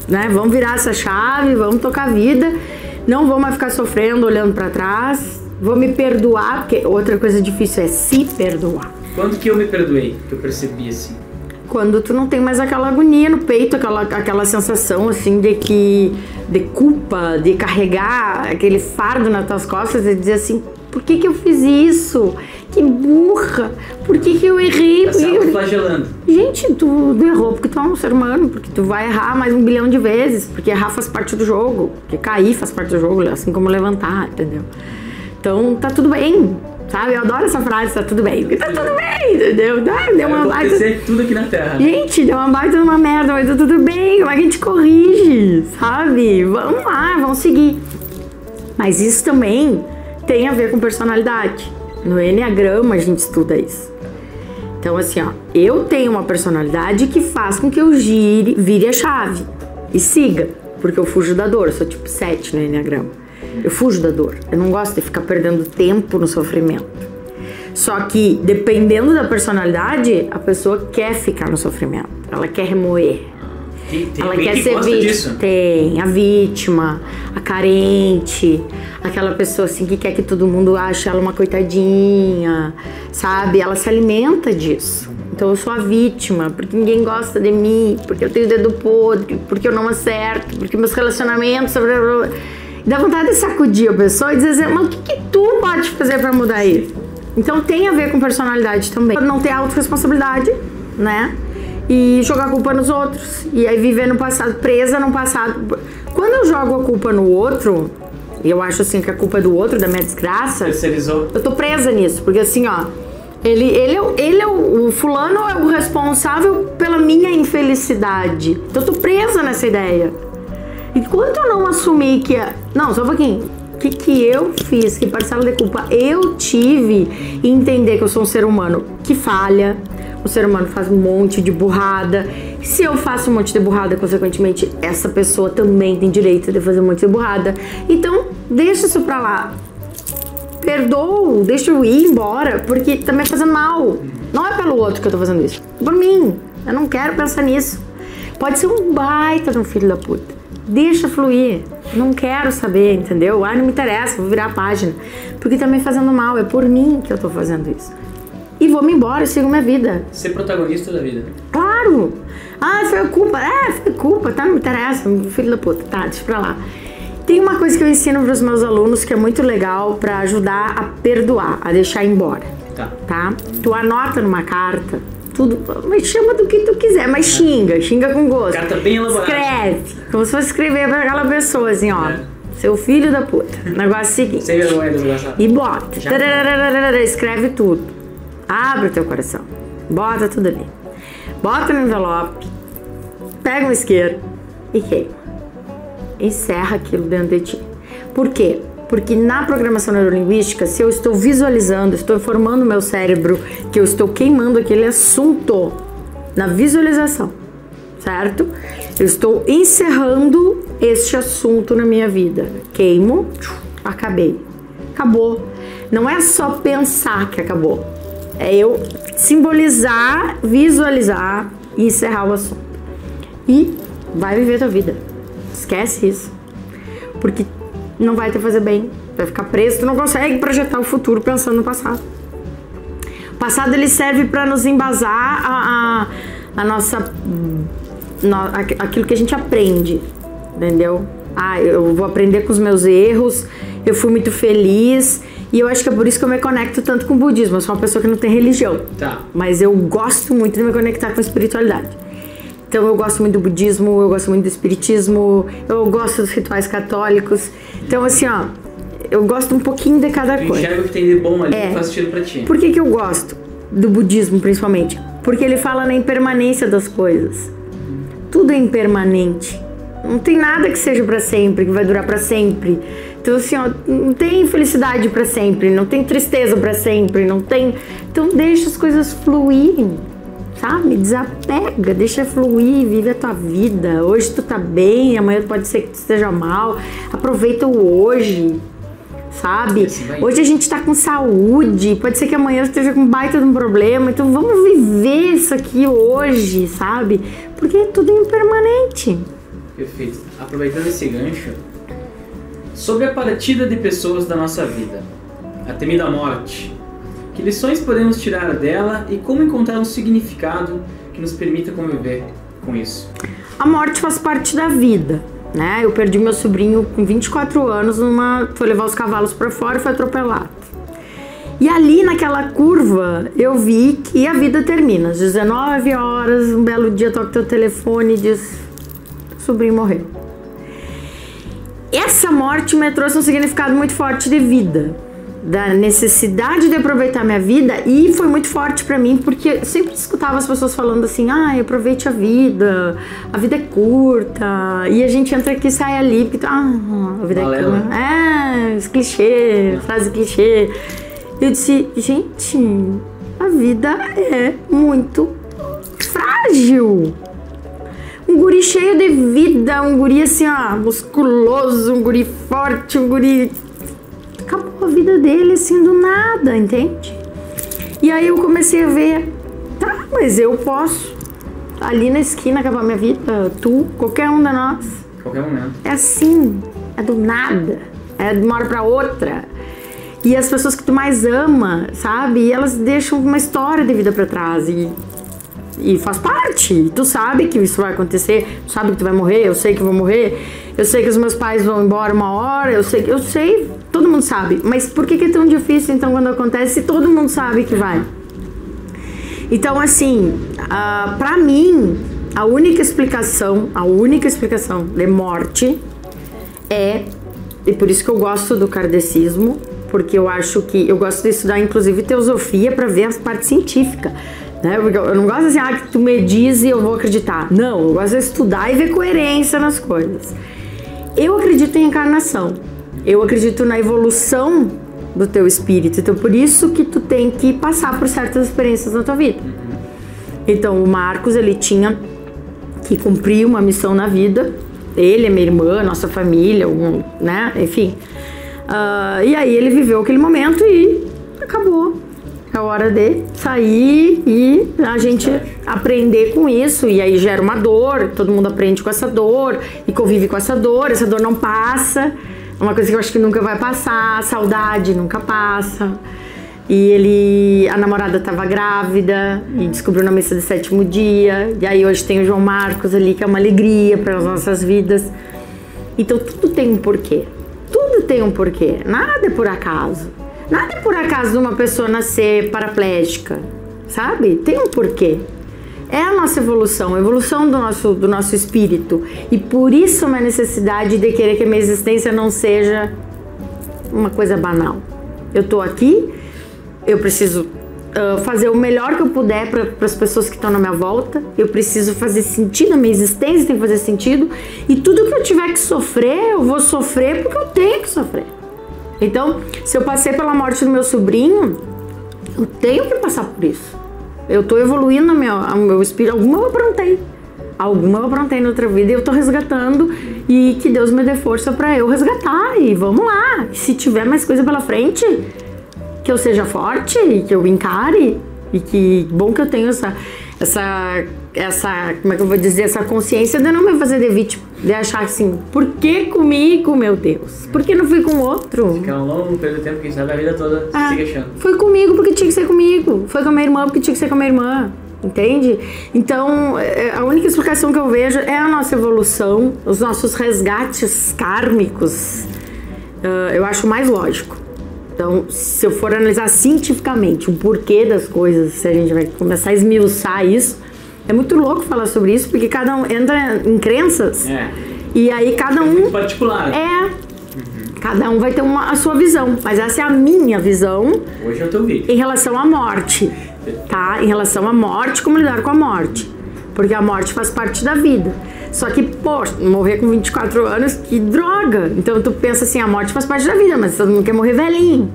né? Vamos virar essa chave, vamos tocar a vida, não vou mais ficar sofrendo, olhando pra trás, vou me perdoar, porque outra coisa difícil é se perdoar. Quando que eu me perdoei? Que eu percebi assim? Quando tu não tem mais aquela agonia no peito, aquela sensação assim de culpa, de carregar aquele fardo nas tuas costas e dizer assim, por que eu fiz isso? Que burra! Por que eu errei? Tá se autoflagelando. Gente, tu errou porque tu é um ser humano, porque tu vai errar mais 1 bilhão de vezes, porque errar faz parte do jogo, porque cair faz parte do jogo, assim como levantar, entendeu? Então tá tudo bem, sabe? Eu adoro essa frase, tá tudo bem, porque tá tudo bem, entendeu? Deu uma baita... tudo aqui na Terra. Gente, deu uma baita numa merda, mas tá tudo bem, como é que a gente corrige, sabe? Vamos lá, vamos seguir. Mas isso também tem a ver com personalidade. No Enneagrama a gente estuda isso. Então assim, ó, eu tenho uma personalidade que faz com que eu vire a chave e siga, porque eu fujo da dor, eu sou tipo 7 no Enneagrama. Eu fujo da dor, eu não gosto de ficar perdendo tempo no sofrimento. Só que, dependendo da personalidade, a pessoa quer ficar no sofrimento, ela quer remoer. Ela quer ser vítima. Tem a vítima, a carente, aquela pessoa assim que quer que todo mundo ache ela uma coitadinha, sabe? Ela se alimenta disso. Então eu sou a vítima, porque ninguém gosta de mim, porque eu tenho dedo podre, porque eu não acerto, porque meus relacionamentos... Dá vontade de sacudir a pessoa e dizer, mas o que tu pode fazer pra mudar isso? Então tem a ver com personalidade também. Não ter autorresponsabilidade, né? E jogar a culpa nos outros. E aí viver no passado, presa no passado. Quando eu jogo a culpa no outro, e eu acho assim que a culpa é do outro, da minha desgraça, terceirizou. Eu tô presa nisso, porque assim, ó, o fulano é o responsável pela minha infelicidade. Então eu tô presa nessa ideia. Enquanto eu não assumir que... Não, só um pouquinho. O que eu fiz? Que parcela de culpa eu tive em entender que eu sou um ser humano que falha. O ser humano faz um monte de burrada. Se eu faço um monte de burrada, consequentemente, essa pessoa também tem direito de fazer um monte de burrada. Então, deixa isso pra lá. Perdoo, deixa eu ir embora, porque tá me fazendo mal. Não é pelo outro que eu tô fazendo isso. É por mim. Eu não quero pensar nisso. Pode ser um baita de um filho da puta. Deixa fluir, não quero saber, entendeu? Não me interessa, vou virar a página, porque tá me fazendo mal, é por mim que eu tô fazendo isso. E vou-me embora, eu sigo minha vida. Ser protagonista da vida. Claro! Foi culpa, foi culpa, tá, não me interessa, filho da puta, tá, deixa pra lá. Tem uma coisa que eu ensino pros meus alunos que é muito legal pra ajudar a perdoar, a deixar embora. Tá? Tu anota numa carta tudo, mas chama do que tu quiser, mas xinga com gosto. Carta bem elaborada. Escreve, como se fosse escrever pra aquela pessoa, assim, ó. Seu filho da puta. Negócio seguinte. Sem vergonha, desgraçado. E bota. Escreve tudo. Abre o teu coração. Bota tudo ali. Bota no envelope. Pega um isqueiro e queima. Encerra aquilo dentro de ti. Por quê? Porque na programação neurolinguística, se eu estou visualizando, estou informando o meu cérebro que eu estou queimando aquele assunto na visualização, certo? Eu estou encerrando este assunto na minha vida. Queimo, acabei. Acabou. Não é só pensar que acabou. É eu simbolizar, visualizar e encerrar o assunto. E vai viver a tua vida. Esquece isso. Porque não vai te fazer bem, vai ficar preso, tu não consegue projetar o futuro pensando no passado. O passado ele serve para nos embasar aquilo que a gente aprende, entendeu? Eu vou aprender com os meus erros, eu fui muito feliz e eu acho que é por isso que eu me conecto tanto com o budismo. Eu sou uma pessoa que não tem religião, mas eu gosto muito de me conectar com a espiritualidade. Então eu gosto muito do budismo, eu gosto muito do espiritismo, eu gosto dos rituais católicos. Então assim, ó, eu gosto um pouquinho de cada coisa. Enxerga o que tem de bom ali, que faz sentido pra ti. Por que eu gosto do budismo, principalmente? Porque ele fala na impermanência das coisas. Tudo é impermanente. Não tem nada que seja pra sempre, que vai durar pra sempre. Então assim, ó, não tem felicidade pra sempre, não tem tristeza pra sempre, não tem... Então deixa as coisas fluírem. Sabe? Desapega, deixa fluir, vive a tua vida. Hoje tu tá bem, amanhã pode ser que tu esteja mal. Aproveita o hoje. sabe? Hoje a gente tá com saúde, pode ser que amanhã eu esteja com um baita de um problema, então vamos viver isso aqui hoje, sabe? Porque é tudo impermanente. Perfeito. Aproveitando esse gancho, sobre a partida de pessoas da nossa vida, a temida morte, que lições podemos tirar dela e como encontrar um significado que nos permita conviver com isso? A morte faz parte da vida, né? Eu perdi meu sobrinho com 24 anos, foi levar os cavalos para fora e foi atropelado. E ali naquela curva eu vi que a vida termina. Às 19 horas, um belo dia toca teu telefone e diz: o sobrinho morreu. Essa morte me trouxe um significado muito forte de vida, da necessidade de aproveitar minha vida, e foi muito forte pra mim porque eu sempre escutava as pessoas falando assim: aproveite a vida é curta, e a gente entra aqui e sai ali porque a vida é curta, esse clichê, frase clichê. Eu disse: gente, a vida é muito frágil. Um guri cheio de vida, um guri assim, musculoso, um guri forte, um guri... Acabou a vida dele assim do nada, entende? E aí eu comecei a ver, mas eu posso ali na esquina acabar minha vida, tu, qualquer um de nós. Qualquer momento. É assim, é do nada, é de uma hora pra outra. E as pessoas que tu mais ama, sabe? E elas deixam uma história de vida pra trás e faz parte. Tu sabe que isso vai acontecer, tu sabe que tu vai morrer, eu sei que eu vou morrer, eu sei que os meus pais vão embora uma hora, eu sei, todo mundo sabe. Mas por que é tão difícil então quando acontece se todo mundo sabe que vai? Então assim, pra mim, a única explicação de morte e por isso que eu gosto do kardecismo, porque eu acho que eu gosto de estudar inclusive teosofia para ver a parte científica. Porque eu não gosto assim, que tu me diz e eu vou acreditar. Não, eu gosto de estudar e ver coerência nas coisas. Eu acredito em encarnação. Eu acredito na evolução do teu espírito. Então, por isso que tu tem que passar por certas experiências na tua vida. Então, o Marcos, ele tinha que cumprir uma missão na vida. Ele, a minha irmã, nossa família, né? Enfim. E aí ele viveu aquele momento e acabou. É hora de sair e a gente aprender com isso. E aí gera uma dor, todo mundo aprende com essa dor e convive com essa dor não passa. É uma coisa que eu acho que nunca vai passar, a saudade nunca passa. E a namorada estava grávida e descobriu na missa de 7º dia. E aí hoje tem o João Marcos ali, que é uma alegria para as nossas vidas. Então tudo tem um porquê. Tudo tem um porquê. Nada é por acaso. Nada é por acaso de uma pessoa nascer paraplégica, sabe? Tem um porquê. É a nossa evolução, a evolução do nosso espírito. E por isso uma necessidade de querer que a minha existência não seja uma coisa banal. Eu tô aqui, eu preciso fazer o melhor que eu puder para as pessoas que estão na minha volta. Eu preciso fazer sentido, a minha existência tem que fazer sentido. E tudo que eu tiver que sofrer, eu vou sofrer porque eu tenho que sofrer. Então, se eu passei pela morte do meu sobrinho, eu tenho que passar por isso. Eu tô evoluindo o meu espírito. Alguma eu aprontei na outra vida e eu tô resgatando. E que Deus me dê força pra eu resgatar. E vamos lá. E se tiver mais coisa pela frente, que eu seja forte, que eu encare. E que bom que eu tenho essa como é que eu vou dizer, essa consciência de não me fazer de vítima, de achar assim, por que comigo, meu Deus? Por que não fui com outro? Fica um longo período de tempo que sabe a vida toda se queixando. Foi comigo porque tinha que ser comigo, foi com a minha irmã porque tinha que ser com a minha irmã, entende? Então, a única explicação que eu vejo é a nossa evolução, os nossos resgates kármicos, eu acho mais lógico. Então, se eu for analisar cientificamente o porquê das coisas, se a gente vai começar a esmiuçar isso, é muito louco falar sobre isso, porque cada um entra em crenças e aí cada um... É muito particular. Cada um vai ter a sua visão, mas essa é a minha visão. Hoje é o teu vídeo. Em relação à morte, tá? Em relação à morte, como lidar com a morte. Porque a morte faz parte da vida. Só que, poxa, morrer com 24 anos, que droga! Então tu pensa assim, a morte faz parte da vida, mas todo mundo quer morrer velhinho.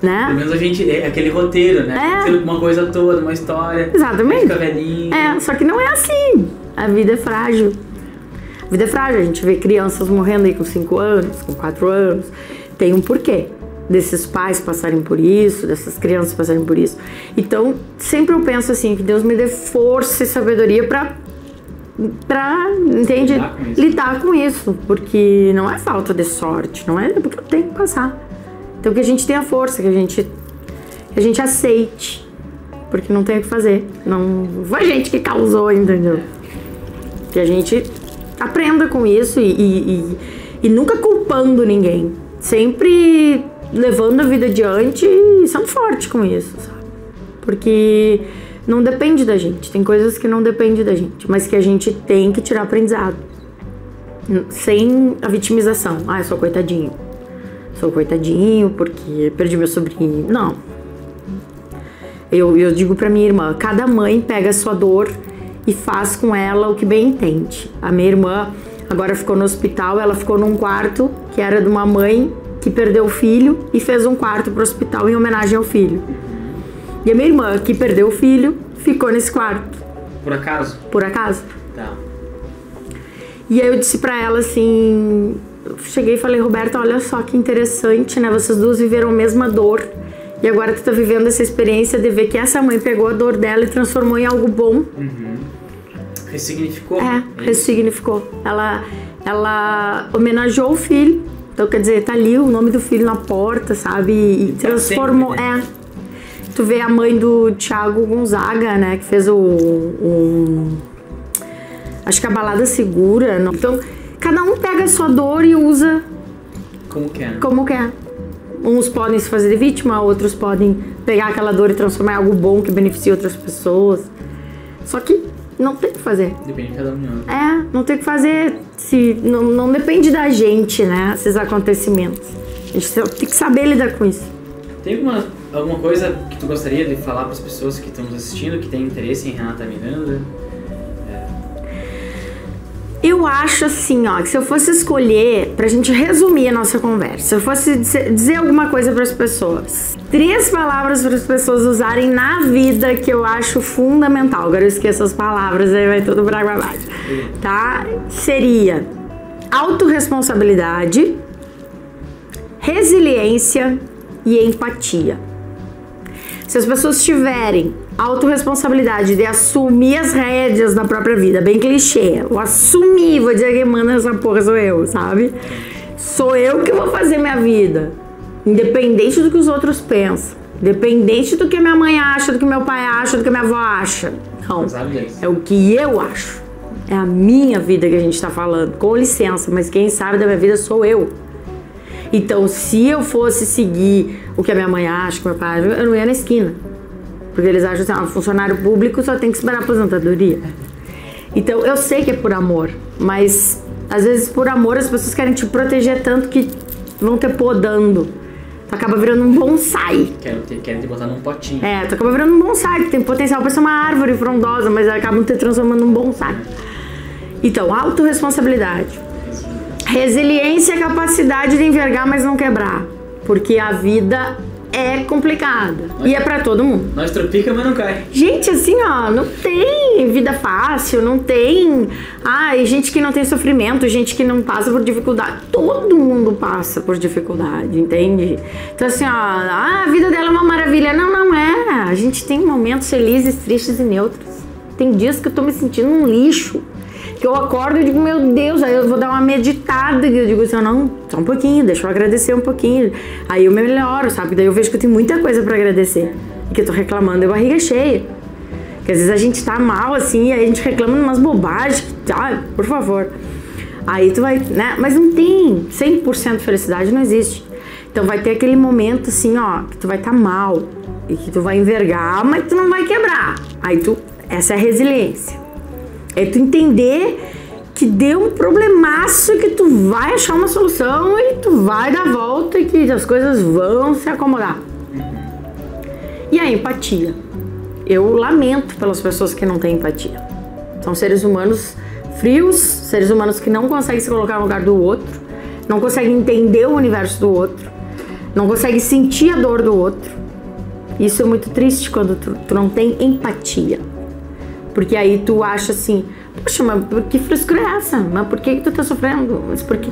Né? Pelo menos a gente, é aquele roteiro, né? Uma coisa toda, uma história. Exatamente. Fica velhinho. Só que não é assim. A vida é frágil. A vida é frágil. A gente vê crianças morrendo aí com 5 anos, com 4 anos. tem um porquê desses pais passarem por isso, dessas crianças passarem por isso. Então, sempre eu penso assim, que Deus me dê força e sabedoria pra entende? Lidar com isso, porque não é falta de sorte, não é porque eu tenho que passar. Então que a gente tenha força, que a gente aceite, porque não tem o que fazer. Não foi a gente que causou, entendeu? Que a gente aprenda com isso e nunca culpando ninguém, sempre levando a vida adiante e sendo forte com isso, sabe? Porque não depende da gente, tem coisas que não dependem da gente, mas que a gente tem que tirar aprendizado. Sem a vitimização. Ah, eu sou coitadinho. Sou coitadinho porque perdi meu sobrinho. Não. Eu digo pra minha irmã, cada mãe pega a sua dor e faz com ela o que bem entende. A minha irmã agora ficou no hospital, ela ficou num quarto que era de uma mãe que perdeu o filho e fez um quarto pro hospital em homenagem ao filho. E a minha irmã, que perdeu o filho, ficou nesse quarto. Por acaso? Por acaso. Tá. E aí eu disse pra ela assim... Eu cheguei e falei, Roberta, olha só que interessante, né? Vocês duas viveram a mesma dor. E agora tu tá vivendo essa experiência de ver que essa mãe pegou a dor dela e transformou em algo bom. Uhum. Ressignificou. Ressignificou. Ela homenageou o filho. Então, quer dizer, tá ali o nome do filho na porta, sabe? E transformou... Sempre, né? Tu vê a mãe do Thiago Gonzaga, né? Que fez acho que a Balada Segura. Não? Então, cada um pega a sua dor e usa... Como quer. Como quer. Uns podem se fazer de vítima, outros podem pegar aquela dor e transformar em algo bom que beneficie outras pessoas. Só que não tem o que fazer. Depende de cada um. Não tem o que fazer. Não depende da gente, né? Esses acontecimentos. A gente tem que saber lidar com isso. Tem alguma coisa que tu gostaria de falar para as pessoas que estão nos assistindo, que têm interesse em Renata Miranda? Eu acho assim, ó, que se eu fosse escolher, pra gente resumir a nossa conversa, se eu fosse dizer alguma coisa para as pessoas, 3 palavras para as pessoas usarem na vida que eu acho fundamental. Agora eu esqueço as palavras, aí vai tudo pra água abaixo, tá? Seria autorresponsabilidade, resiliência e empatia. Se as pessoas tiverem autorresponsabilidade de assumir as rédeas da própria vida, bem clichê, eu assumir, vou dizer que manda essa porra sou eu, sabe? Sou eu que vou fazer minha vida, independente do que os outros pensam, independente do que minha mãe acha, do que meu pai acha, do que minha avó acha. Não, é o que eu acho, é a minha vida que a gente tá falando, com licença, mas quem sabe da minha vida sou eu. Então, se eu fosse seguir o que a minha mãe acha, que meu pai acha, eu não ia na esquina. Porque eles acham assim, funcionário público só tem que esperar a aposentadoria. Então, eu sei que é por amor, mas às vezes por amor as pessoas querem te proteger tanto que vão te podando. Tu acaba virando um bonsai. Querem te botar num potinho. Tu acaba virando um bonsai, que tem potencial para ser uma árvore frondosa, mas acabam te transformando num bonsai. Então, autorresponsabilidade. Resiliência é a capacidade de envergar, mas não quebrar. Porque a vida é complicada. E é pra todo mundo. Nós tropica, mas não cai. Gente, assim, ó, não tem vida fácil, não tem... gente que não tem sofrimento, gente que não passa por dificuldade. Todo mundo passa por dificuldade, entende? Então, assim, ó, a vida dela é uma maravilha. Não é. A gente tem momentos felizes, tristes e neutros. Tem dias que eu tô me sentindo um lixo. Que eu acordo e digo, meu Deus, aí eu vou dar uma meditada, e eu digo assim, não, só um pouquinho, deixa eu agradecer um pouquinho. Aí eu melhoro, sabe? Daí eu vejo que eu tenho muita coisa pra agradecer. E que eu tô reclamando de barriga cheia. Que às vezes a gente tá mal, assim, e aí a gente reclama de umas bobagens, por favor. Aí tu vai, né? Mas não tem 100% de felicidade, não existe. Então vai ter aquele momento, assim, ó, que tu vai tá mal. E que tu vai envergar, mas tu não vai quebrar. Aí essa é a resiliência. É tu entender que deu um problemaço, que tu vai achar uma solução e tu vai dar a volta e que as coisas vão se acomodar. E a empatia. Eu lamento pelas pessoas que não têm empatia. São seres humanos frios, seres humanos que não conseguem se colocar no lugar do outro, não conseguem entender o universo do outro, não conseguem sentir a dor do outro. Isso é muito triste quando tu não tem empatia. Porque aí tu acha assim, Poxa, mas que frescura é essa? Mas por que tu tá sofrendo? Mas por que...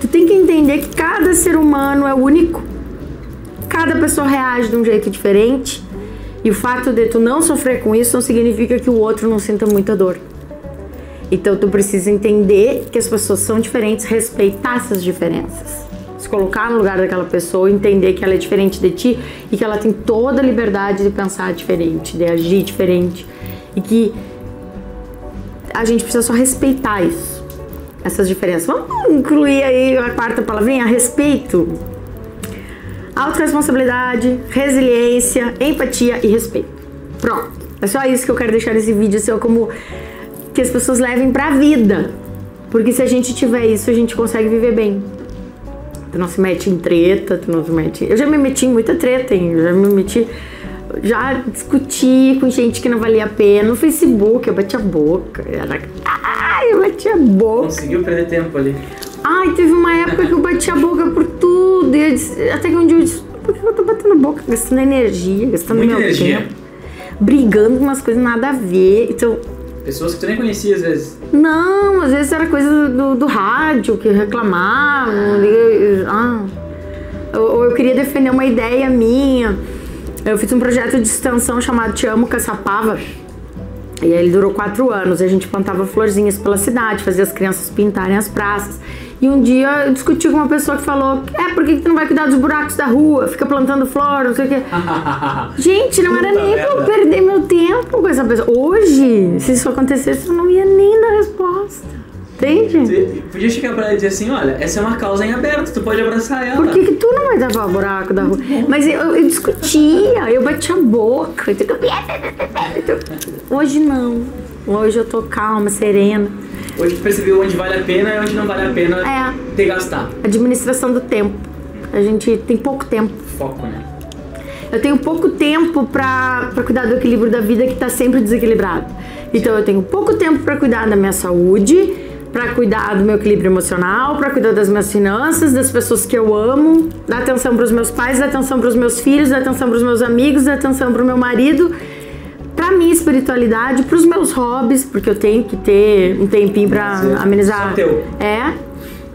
Tu tem que entender que cada ser humano é único. Cada pessoa reage de um jeito diferente. E o fato de tu não sofrer com isso não significa que o outro não sinta muita dor. Então tu precisa entender que as pessoas são diferentes, respeitar essas diferenças. Se colocar no lugar daquela pessoa, entender que ela é diferente de ti e que ela tem toda a liberdade de pensar diferente, de agir diferente. E que a gente precisa só respeitar isso, essas diferenças. Vamos incluir aí a quarta palavrinha, respeito. Autorresponsabilidade, resiliência, empatia e respeito. Pronto. É só isso que eu quero deixar nesse vídeo, assim, como que as pessoas levem pra vida. Porque se a gente tiver isso, a gente consegue viver bem. Tu não se mete em treta, tu não se mete... Eu já me meti em muita treta, hein? Já discuti com gente que não valia a pena. No Facebook, eu bati a boca. Eu bati a boca. Conseguiu perder tempo ali. Ai, teve uma época que eu bati a boca por tudo. E até que um dia eu disse, por que eu tô batendo a boca? Gastando energia, gastando muita meu energia. tempo. Brigando com umas coisas nada a ver. Então... Pessoas que tu nem conhecia às vezes. Não, às vezes era coisa do rádio que reclamavam. Ou eu queria defender uma ideia minha. Eu fiz um projeto de extensão chamado Te Amo Caçapava. E aí ele durou 4 anos. A gente plantava florzinhas pela cidade, fazia as crianças pintarem as praças. E um dia eu discuti com uma pessoa que falou: por que tu não vai cuidar dos buracos da rua? Fica plantando flor, não sei o quê. Gente, não era nem pra eu perder meu tempo com essa pessoa. Hoje, se isso acontecesse, eu não ia nem dar resposta. Entende? Podia chegar pra ela e dizer assim, olha, essa é uma causa em aberto, tu pode abraçar ela. Por que tu não vai tapar o buraco da rua? Mas eu discutia, eu batia a boca. Hoje não. Hoje eu tô calma, serena. Hoje tu percebeu onde vale a pena e onde não vale a pena te gastar. Administração do tempo. A gente tem pouco tempo. Foco, né? Eu tenho pouco tempo pra cuidar do equilíbrio da vida que tá sempre desequilibrado. Então eu tenho pouco tempo pra cuidar da minha saúde, pra cuidar do meu equilíbrio emocional, pra cuidar das minhas finanças, das pessoas que eu amo, dar atenção pros meus pais, dar atenção pros meus filhos, dar atenção pros meus amigos, dar atenção pro meu marido, pra minha espiritualidade, pros meus hobbies, porque eu tenho que ter um tempinho pra amenizar. Só teu.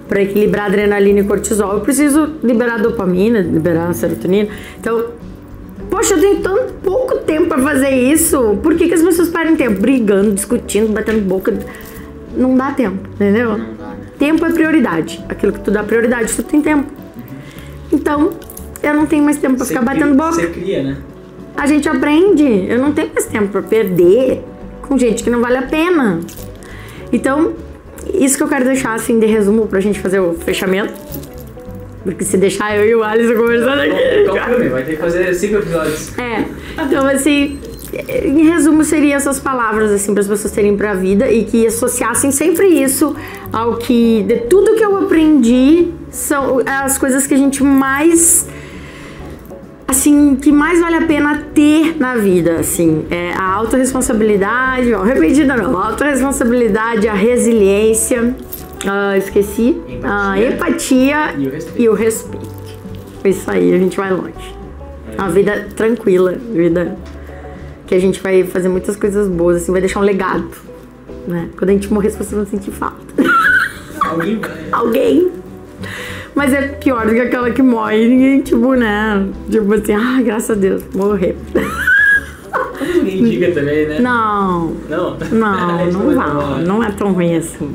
Pra equilibrar adrenalina e cortisol. Eu preciso liberar dopamina, liberar serotonina. Então, poxa, eu tenho tão pouco tempo pra fazer isso. Por que as pessoas perdem tempo? Brigando, discutindo, batendo boca. Não dá tempo, entendeu? Não dá, né? Tempo é prioridade. Aquilo que tu dá prioridade, tu tem tempo. Então, eu não tenho mais tempo pra ficar batendo boca. Você cria, né? A gente aprende. Eu não tenho mais tempo pra perder com gente que não vale a pena. Então, isso que eu quero deixar assim de resumo pra gente fazer o fechamento. Porque se deixar eu e o Alisson conversando aqui... Vai ter que fazer 5 episódios. Então assim, em resumo seria essas palavras assim para as pessoas terem pra vida e que associassem sempre isso ao que, de tudo que eu aprendi, são as coisas que a gente mais... assim, que mais vale a pena ter na vida, assim, a autorresponsabilidade, repetida não, a autorresponsabilidade, a resiliência, esqueci, a empatia e o respeito. Isso aí, a gente vai longe. Uma vida tranquila, vida que a gente vai fazer muitas coisas boas, assim, vai deixar um legado, né? Quando a gente morrer, as pessoas vão sentir falta. Alguém vai. Alguém. Mas é pior do que aquela que morre e ninguém, tipo, né? Tipo assim, graças a Deus, morreu. Ninguém diga também, né? Não. Não? Não vai. Não é tão ruim assim.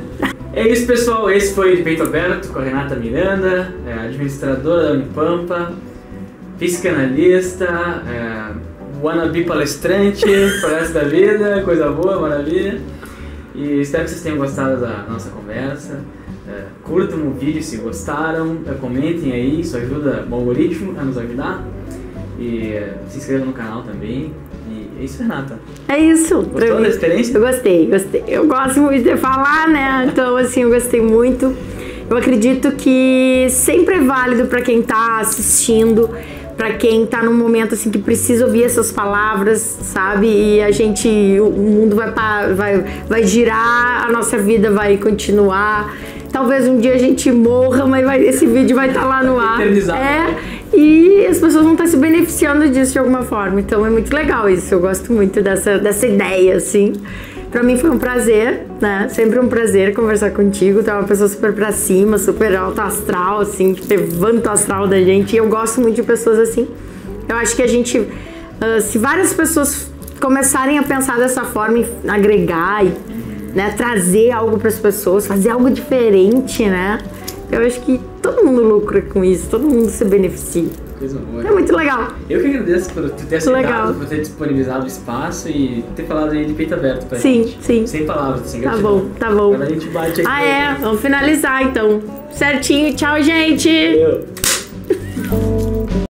É isso, pessoal. Esse foi o Peito Aberto com a Renata Miranda, administradora da Unipampa, psicanalista, wannabe palestrante, palestra da vida, coisa boa, maravilha. E espero que vocês tenham gostado da nossa conversa. Curtam o vídeo se gostaram, comentem aí, isso ajuda o algoritmo a nos ajudar. E se inscrevam no canal também. E é isso, Renata. É isso. Gostou da experiência? Eu gostei. Eu gosto muito de falar, né? Então, assim, eu gostei muito. Eu acredito que sempre é válido para quem tá assistindo, para quem tá num momento assim que precisa ouvir essas palavras, sabe? E o mundo vai girar, a nossa vida vai continuar. Talvez um dia a gente morra, mas esse vídeo vai estar lá no ar. E as pessoas vão estar se beneficiando disso de alguma forma. Então é muito legal isso. Eu gosto muito dessa ideia, assim. Pra mim foi um prazer, né? Sempre um prazer conversar contigo. Tu é uma pessoa super pra cima, super alto astral, assim, que levanta o astral da gente. E eu gosto muito de pessoas assim. Eu acho que a gente, se várias pessoas começarem a pensar dessa forma, em agregar e, né, trazer algo pras pessoas, fazer algo diferente, né? Eu acho que todo mundo lucra com isso, todo mundo se beneficia. Coisa boa. É muito legal. Eu que agradeço por tu ter aceitado, Legal. por ter disponibilizado o espaço e ter falado aí de peito aberto pra gente. Sim. Sem palavras, assim. Tá gratidão. bom, tá bom. Agora a gente bate aqui. Vamos finalizar então. Certinho, tchau, gente! Valeu.